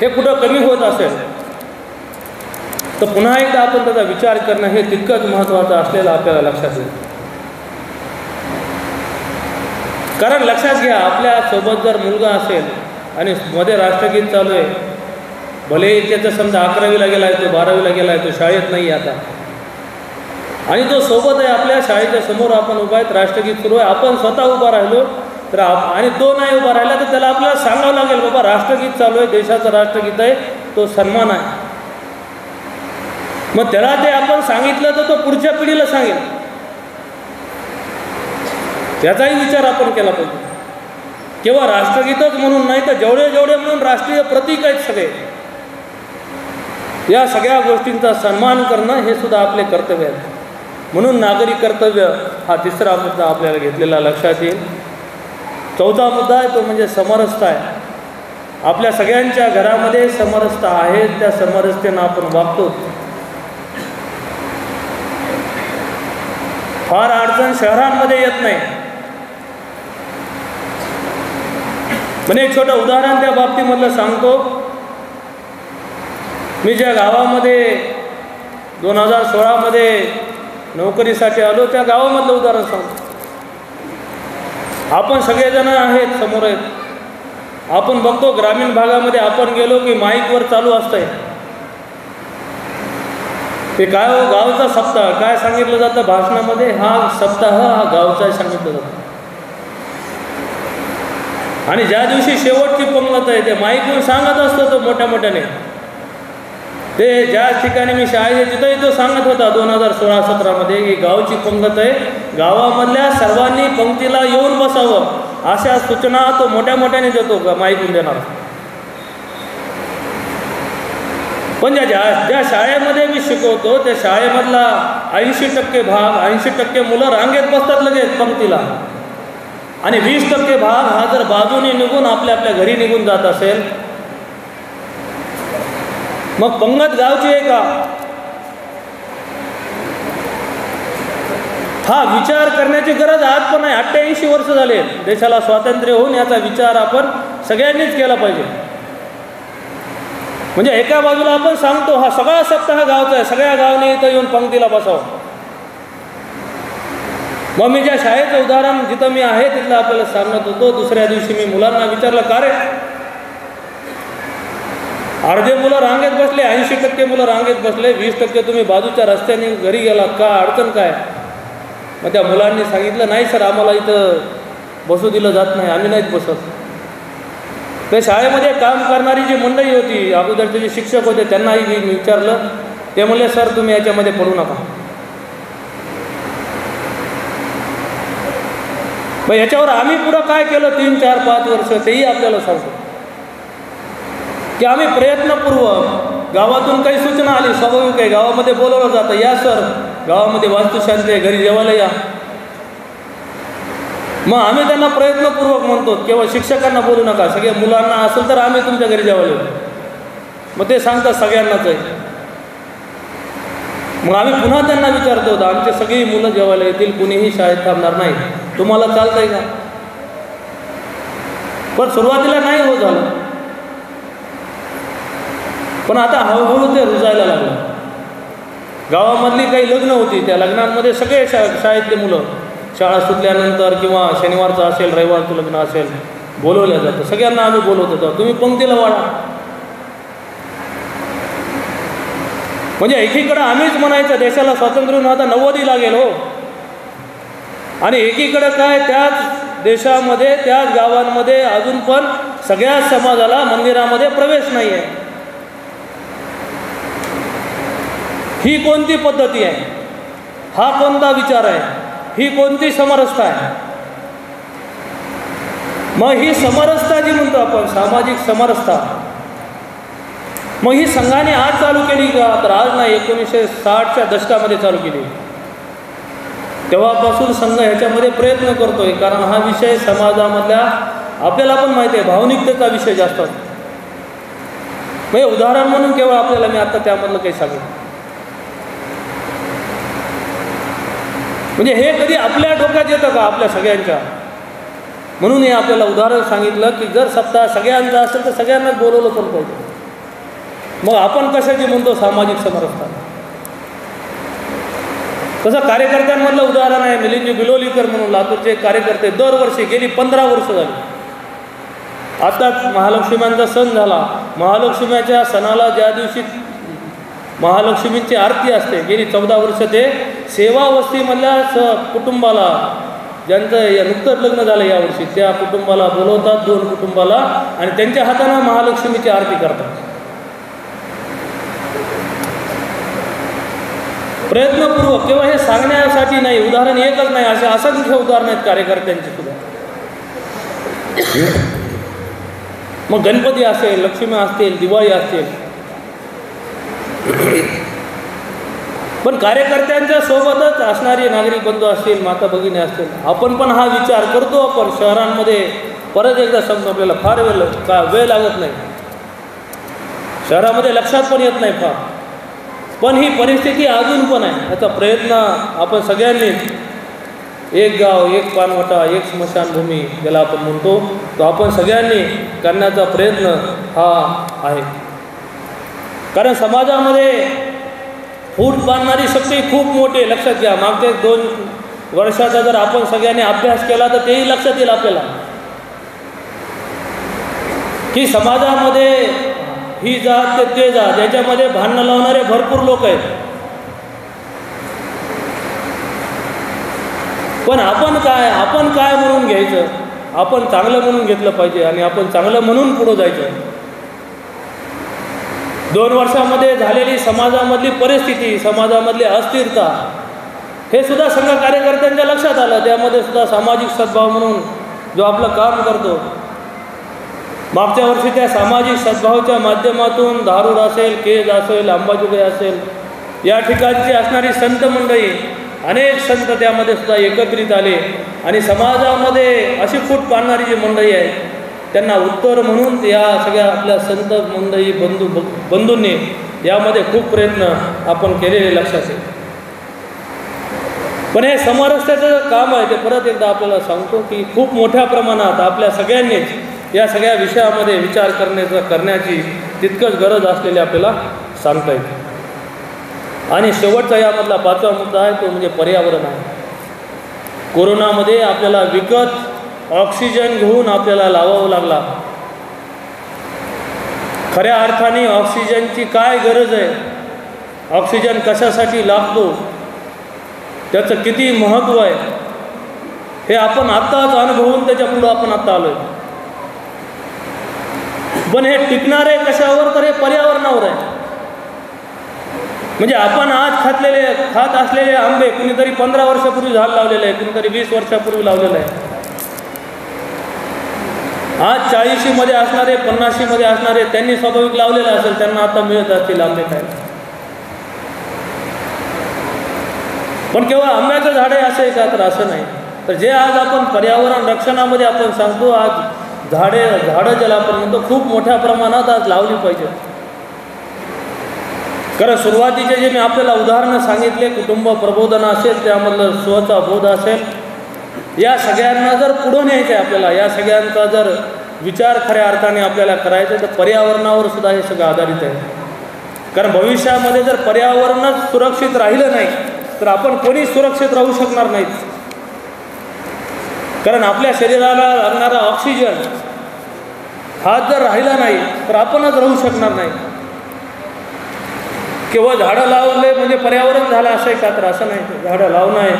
हे कुठं कमी होत असेल तर पुन्हा एकदा आपण त्याचा विचार करणं हे तितकंच महत्त्वाचं असलेलं आपल्याला लक्षात येईल. कारण लक्षात घ्या, आपल्यासोबत जर मुलगा असेल आणि मध्ये राष्ट्रगीत चालू आहे, भले त्याचं समजा 11वीला गेला आहे, तो 12वीला गेला आहे, तो शाळेत नाही आता, आणि तो सोबत आहे, आपल्या शाळेच्या समोर आपण उभा आहेत, राष्ट्रगीत सुरू आहे, आपण स्वतः उभा राहिलो तर आणि तो नाही उभा राहिला तर त्याला आपल्याला सांगावं लागेल, बाबा राष्ट्रगीत चालू आहे, देशाचं राष्ट्रगीत आहे, तो सन्मान आहे. मग त्याला ते आपण सांगितलं तर तो पुढच्या पिढीला सांगेल. त्याचाही विचार आपण केला पाहिजे. केवळ राष्ट्रगीतच म्हणून नाही तर जेवढे जेवढे म्हणून राष्ट्रीय प्रतीक आहेत सगळे, या सगळ्या गोष्टींचा सन्मान करणं हे सुद्धा आपले कर्तव्य आहे. म्हणून नागरी कर्तव्य हा तिसरा मुद्दा आपल्याला घेतलेला लक्षात येईल. चौथा मुद्दा आहे तो म्हणजे समरसता आहे. आपल्या सगळ्यांच्या घरामध्ये समरसता आहे, त्या समरसतेनं आपण वागतो. फार अडचण शहरांमध्ये येत नाही. म्हणजे एक छोटं उदाहरण त्या बाबतीमधलं सांगतो. मी ज्या गावामध्ये 2016मध्ये नोकरीसाठी आलो त्या गावामधलं उदाहरण सांगतो. आपण सगळेजण आहेत, समोर आहेत. आपण बघतो ग्रामीण भागामध्ये आपण गेलो की माईकवर चालू असतंय ते काय हो, गावचा सप्ताह काय सांगितलं जातं भाषणामध्ये, हा सप्ताह हा गावचा सांगितलं जातं. आणि ज्या दिवशी शेवटची पंगत आहे ते माईकवर सांगत असतो तो मोठ्या मोठ्याने. ते ज्या ठिकाणी मी शाळेत तिथंही तो सांगत होता 2016-17मध्ये की गावची पंगत आहे, गावामधल्या सर्वांनी पंक्तीला येऊन बसावं, अशा सूचना तो मोठ्या मोठ्याने देतो माईकून देणार. पण ज्या शाळेमध्ये मी शिकवतो त्या शाळेमधला 80% भाग 80% मुलं रांगेत बसतात लगेच पंक्तीला, आणि 20% भाग हा जर बाजूने निघून आपल्या आपल्या घरी निघून जात असेल, मग पंगत गावची आहे का? हा विचार करण्याची गरज आज पण आहे. 88 वर्ष झाले देशाला स्वातंत्र्य होऊन, याचा विचार आपण सगळ्यांनीच केला पाहिजे. म्हणजे एका बाजूला आपण सांगतो हा सगळा सप्ताह गावचा आहे, सगळ्या गावाने इथं येऊन पंक्तीला बसावं. मग मी ज्या शाळेचं उदाहरण जिथं मी आहे तिथलं आपल्याला सांगत होतो. दुसऱ्या दिवशी मी मुलांना विचारलं, का रे अर्धे मुलं रांगेत बसले, 80% मुलं रांगेत बसले, 20% तुम्ही बाजूच्या रस्त्याने घरी गेलात का, अडचण काय? मग त्या मुलांनी सांगितलं, नाही सर आम्हाला इथं बसू दिलं जात नाही, आम्ही नाहीच बसत. ते शाळेमध्ये काम करणारी जी मंडळी होती, अगोदरचे जे शिक्षक होते त्यांनाही मी विचारलं. ते म्हणले, सर तुम्ही याच्यामध्ये पडू नका. मग याच्यावर आम्ही पुढं काय केलं 3, 4, 5 वर्ष तेही आपल्याला सांगतो की आम्ही प्रयत्नपूर्वक गावातून काही सूचना आली, स्वाभाविक आहे, गावामध्ये बोलवलं जातं, या सर गावामध्ये वास्तुशांती आहे, घरी जेवायला या. मग आम्ही त्यांना प्रयत्नपूर्वक म्हणतो, केवळ शिक्षकांना बोलू नका, सगळ्या मुलांना असेल तर आम्ही तुमच्या घरी जेवायला येऊ. मग ते सांगतात सगळ्यांनाच आहे. मग आम्ही पुन्हा त्यांना विचारतो, आमची सगळी मुलं जेवायला येतील, कुणीही शाळेत थांबणार नाही, तुम्हाला चालतंय का? पण सुरुवातीला नाही होत झालं, पण आता हळूहळू ते रुजायला लागलं. गावामधली काही लग्न होती, त्या लग्नांमध्ये सगळे शाळेतले मुलं शाळा सुटल्यानंतर किंवा शनिवारचं असेल रविवारचं लग्न असेल बोलवल्या जातं. सगळ्यांना आम्ही बोलवत होतो, तुम्ही पंक्तीला वाढा. म्हणजे एकीकडं आम्हीच म्हणायचं देशाला स्वातंत्र्य होऊन आता 90 लागेल हो, आणि एकीकडं काय त्याच देशामध्ये त्याच गावांमध्ये अजून पण सगळ्या समाजाला मंदिरामध्ये प्रवेश नाही आहे. ही कोणती पद्धती आहे? हा कोणता विचार आहे? ही कोणती समरसता आहे? मग ही समरसता जी म्हणतो आपण, सामाजिक समरसता, मग ही संघाने आज चालू केली का? तर आज नाही, 1960च्या दशकामध्ये चालू केली. तेव्हापासून संघ ह्याच्यामध्ये प्रयत्न करतोय, कारण हा विषय समाजामधल्या आपल्याला पण माहिती आहे भावनिकतेचा विषय जास्त असतो. म्हणजे उदाहरण म्हणून केवळ आपल्याला मी आता त्यामधलं काही सांगितलं. म्हणजे हे कधी आपल्या डोक्यात येतं का आपल्या सगळ्यांच्या? म्हणून हे आपल्याला उदाहरण सांगितलं की जर सप्ताह सगळ्यांचा असेल तर सगळ्यांनाच बोलवलं पण पाहिजे. मग आपण कशाची म्हणतो सामाजिक समरसता? तसं कार्यकर्त्यांमधलं उदाहरण आहे मिलिंद बिलोलीकर म्हणून लातूरचे कार्यकर्ते दरवर्षी गेली 15 वर्ष झाली. आताच महालक्ष्म्यांचा सण झाला. महालक्ष्म्याच्या सणाला ज्या दिवशी महालक्ष्मीची आरती असते गेली 14 वर्ष ते सेवा वस्तीमधल्या कुटुंबाला ज्यांचं नुकतंच लग्न झालं यावर्षी त्या कुटुंबाला बोलवतात, 2 कुटुंबाला, आणि त्यांच्या हातानं महालक्ष्मीची आरती करतात. प्रयत्नपूर्वक केवळ हे सांगण्यासाठी नाही, उदाहरण एकच नाही, असे असंख्य उदाहरण आहेत कार्यकर्त्यांची सुद्धा. मग गणपती असेल, लक्ष्मी असतील, दिवाळी असतील, पण कार्यकर्त्यांच्या सोबतच असणारी नागरिक बंधू असतील, माता भगिनी असतील, आपण पण हा विचार करतो. आपण शहरांमध्ये परत एकदा सांगतो, आपल्याला फार वेळ लागत नाही, शहरामध्ये लक्षात पण येत नाही फार, पण ही परिस्थिती अजून पण आहे. याचा प्रयत्न आपण सगळ्यांनीच, एक गाव, एक पानवटा, एक स्मशानभूमी ज्याला आपण म्हणतो, तो आपण सगळ्यांनी करण्याचा प्रयत्न हा आहे. कारण समाजामध्ये फूट बांधणारी शक्ती खूप मोठी आहे. लक्षात घ्या, मागच्या 2 वर्षाचा जर आपण सगळ्यांनी अभ्यास केला तर तेही लक्षात येईल आपल्याला की समाजामध्ये ही जात ते जात याच्यामध्ये भांडणं लावणारे भरपूर लोक आहेत. पण आपण काय म्हणून घ्यायचं, आपण चांगलं म्हणून घेतलं पाहिजे आणि आपण चांगलं म्हणून पुढं जायचं. 2 वर्षामध्ये झालेली समाजामधली परिस्थिती, समाजामधली अस्थिरता, हे सुद्धा संघ कार्यकर्त्यांच्या लक्षात आलं. त्यामध्ये सुद्धा सामाजिक सद्भाव म्हणून जो आपलं काम करतो, मागच्या वर्षी त्या सामाजिक सद्भावाच्या माध्यमातून धारूर असेल, केज असेल, अंबाजोगाई असेल, या ठिकाणची असणारी संत मंडळी, अनेक संत त्यामध्ये सुद्धा एकत्रित आले आणि समाजामध्ये अशी फूट पाडणारी जी मंडळी आहे त्यांना उत्तर म्हणून या सगळ्या आपल्या संत मंडळी बंधूंनी यामध्ये खूप प्रयत्न आपण केलेले लक्षात येईल. पण हे समरस्त्याचं काम आहे ते परत एकदा आपल्याला सांगतो की खूप मोठ्या प्रमाणात आपल्या सगळ्यांनीच या सगळ्या विषयामध्ये विचार करण्याची तितकंच गरज असलेली आपल्याला सांगता येते. आणि शेवटचा यामधला 5वा मुद्दा आहे तो म्हणजे पर्यावरण आहे. कोरोनामध्ये आपल्याला विकत ऑक्सिजन घेऊन आपल्याला लावावं लागला. खऱ्या अर्थाने ऑक्सिजनची काय गरज आहे, ऑक्सिजन कशासाठी लागतो, त्याचं किती महत्त्व आहे हे आपण आत्ताच अनुभवून त्याच्या पुढं आपण आत्ता आलो आहे. पण हे टिकणार आहे कशावर, तर हे पर्यावरणावर आहे. म्हणजे आपण आज खात असलेले आंबे कुणीतरी 15 वर्षापूर्वी झाड लावलेलं आहे, कुणीतरी 20 वर्षापूर्वी लावलेलं आहे. आज 40मध्ये असणारे, 50मध्ये असणारे त्यांनी स्वाभाविक लावलेलं असेल, त्यांना आता मिळत असतील आंबे खायला. पण केवळ आंब्याचं झाड आहे असं आहे का, तर असं नाही. तर जे आज आपण पर्यावरण रक्षणामध्ये आपण सांगतो, आज झाडं ज्याला आपण म्हणतो खूप मोठ्या प्रमाणात आज लावली पाहिजे. कारण सुरुवातीचे जे मी आपल्याला उदाहरणं सांगितले, कुटुंब प्रबोधन असेल, त्यामधलं स्वचा बोध असेल, या सगळ्यांना जर पुढं न्यायचं आहे आपल्याला, या सगळ्यांचा जर विचार खऱ्या अर्थाने आपल्याला करायचा आहे तर पर्यावरणावर सुद्धा हे सगळं आधारित आहे. कारण भविष्यामध्ये जर पर्यावरणच सुरक्षित राहिलं नाही तर आपण कोणीच सुरक्षित राहू शकणार नाहीत. कारण आपल्या शरीराला लागणारा ऑक्सिजन हा जर राहिला नाही तर आपणच राहू शकणार नाही. केवळ झाडं लावले म्हणजे पर्यावरण झालं असं आहे का, तर असं नाही. झाडं लावणं आहे,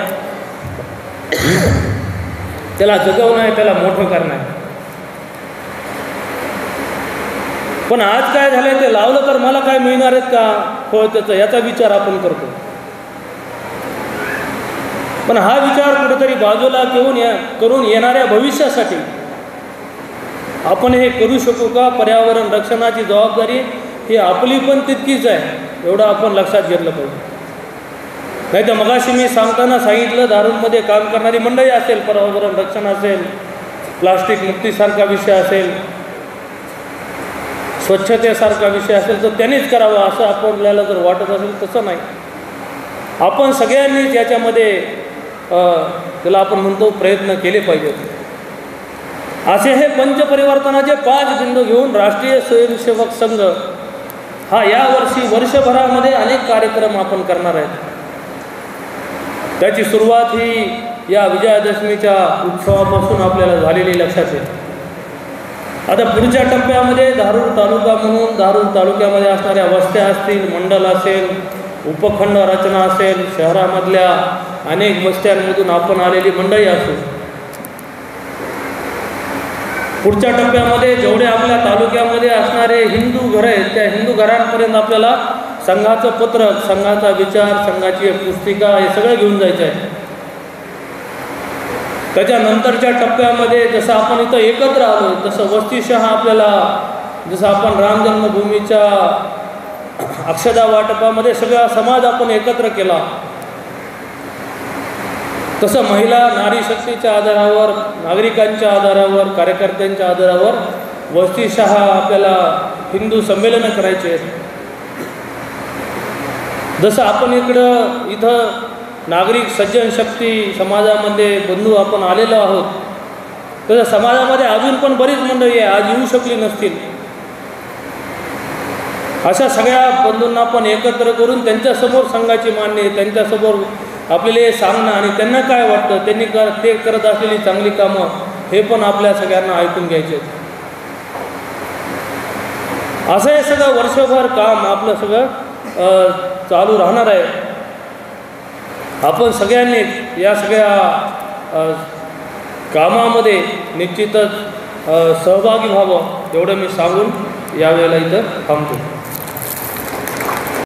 त्याला जगवणं आहे, त्याला मोठं करणं आहे. पण आज काय झालंय, ते लावलं तर मला काय मिळणार आहेत का फळ त्याचं, याचा विचार आपण करतो. पण हा विचार कुठेतरी बाजूला करून येणाऱ्या भविष्यासाठी आपण हे करू शकू का? पर्यावरण रक्षणाची जबाबदारी ही आपली पण तितकीच आहे, एवढं आपण लक्षात घेतलं पाहिजे. नाही तर मगाशी मी सांगताना सांगितलं, धारूरमध्ये काम करणारी मंडळी असेल, पर्यावरण रक्षण असेल, प्लास्टिक मुक्तीसारखा विषय असेल, स्वच्छतेसारखा विषय असेल तर त्यांनीच करावं असं आपल्याला जर वाटत असेल, तसं नाही. आपण सगळ्यांनीच याच्यामध्ये त्याला आपण म्हणतो प्रयत्न केले पाहिजेत. असे हे पंचपरिवर्तनाचे 5 बिंदू घेऊन राष्ट्रीय स्वयंसेवक संघ हा यावर्षी वर्षभरामध्ये अनेक कार्यक्रम आपण करणार आहेत. त्याची सुरुवात ही या विजयादशमीच्या उत्सवापासून आपल्याला झालेली लक्षात येते. आता पुढच्या टप्प्यामध्ये धारूर तालुका म्हणून धारूर तालुक्यामध्ये असणाऱ्या वस्त्या असतील, मंडल असेल, उपखंड रचना असेल, शहरामधल्या अनेक वस्त्यांमधून आपण आलेली मंडळी असू. पुढच्या टप्प्यामध्ये जेवढे आपल्या तालुक्यामध्ये असणारे हिंदू घरं आहेत त्या हिंदू घरांपर्यंत आपल्याला संघाचं पत्रक, संघाचा विचार, संघाची पुस्तिका हे सगळं घेऊन जायचं आहे. त्याच्यानंतरच्या टप्प्यामध्ये जसं आपण इथं एकत्र आलो तसं वस्तीशहा आपल्याला, जसं आपण राम जन्मभूमीच्या अक्षदा वाटपामध्ये सगळा समाज आपण एकत्र केला, तसं महिला नारी शक्तीच्या आधारावर, नागरिकांच्या आधारावर, कार्यकर्त्यांच्या आधारावर वस्तीशहा आपल्याला हिंदू संमेलनं करायचे आहेत. जसं आपण इथं नागरिक सज्जन शक्ती समाजामध्ये बंधू आपण आलेलो आहोत, तसं समाजामध्ये अजून पण बरीच मंडळी आहे आज येऊ शकली नसतील. अशा सगळ्या बंधूंना पण एकत्र करून त्यांच्यासमोर संघाची मान्य, त्यांच्यासमोर आपल्याला हे सांगणं आणि त्यांना काय वाटतं, त्यांनी ते करत असलेली चांगली कामं हे पण आपल्या सगळ्यांना ऐकून घ्यायचे. असं हे सगळं वर्षभर काम आपलं सगळं चालू राहणार आहे. आपण सगळ्यांनी या सगळ्या कामामध्ये निश्चितच सहभागी व्हावं एवढं मी सांगून यावेळेला इथं थांबतो.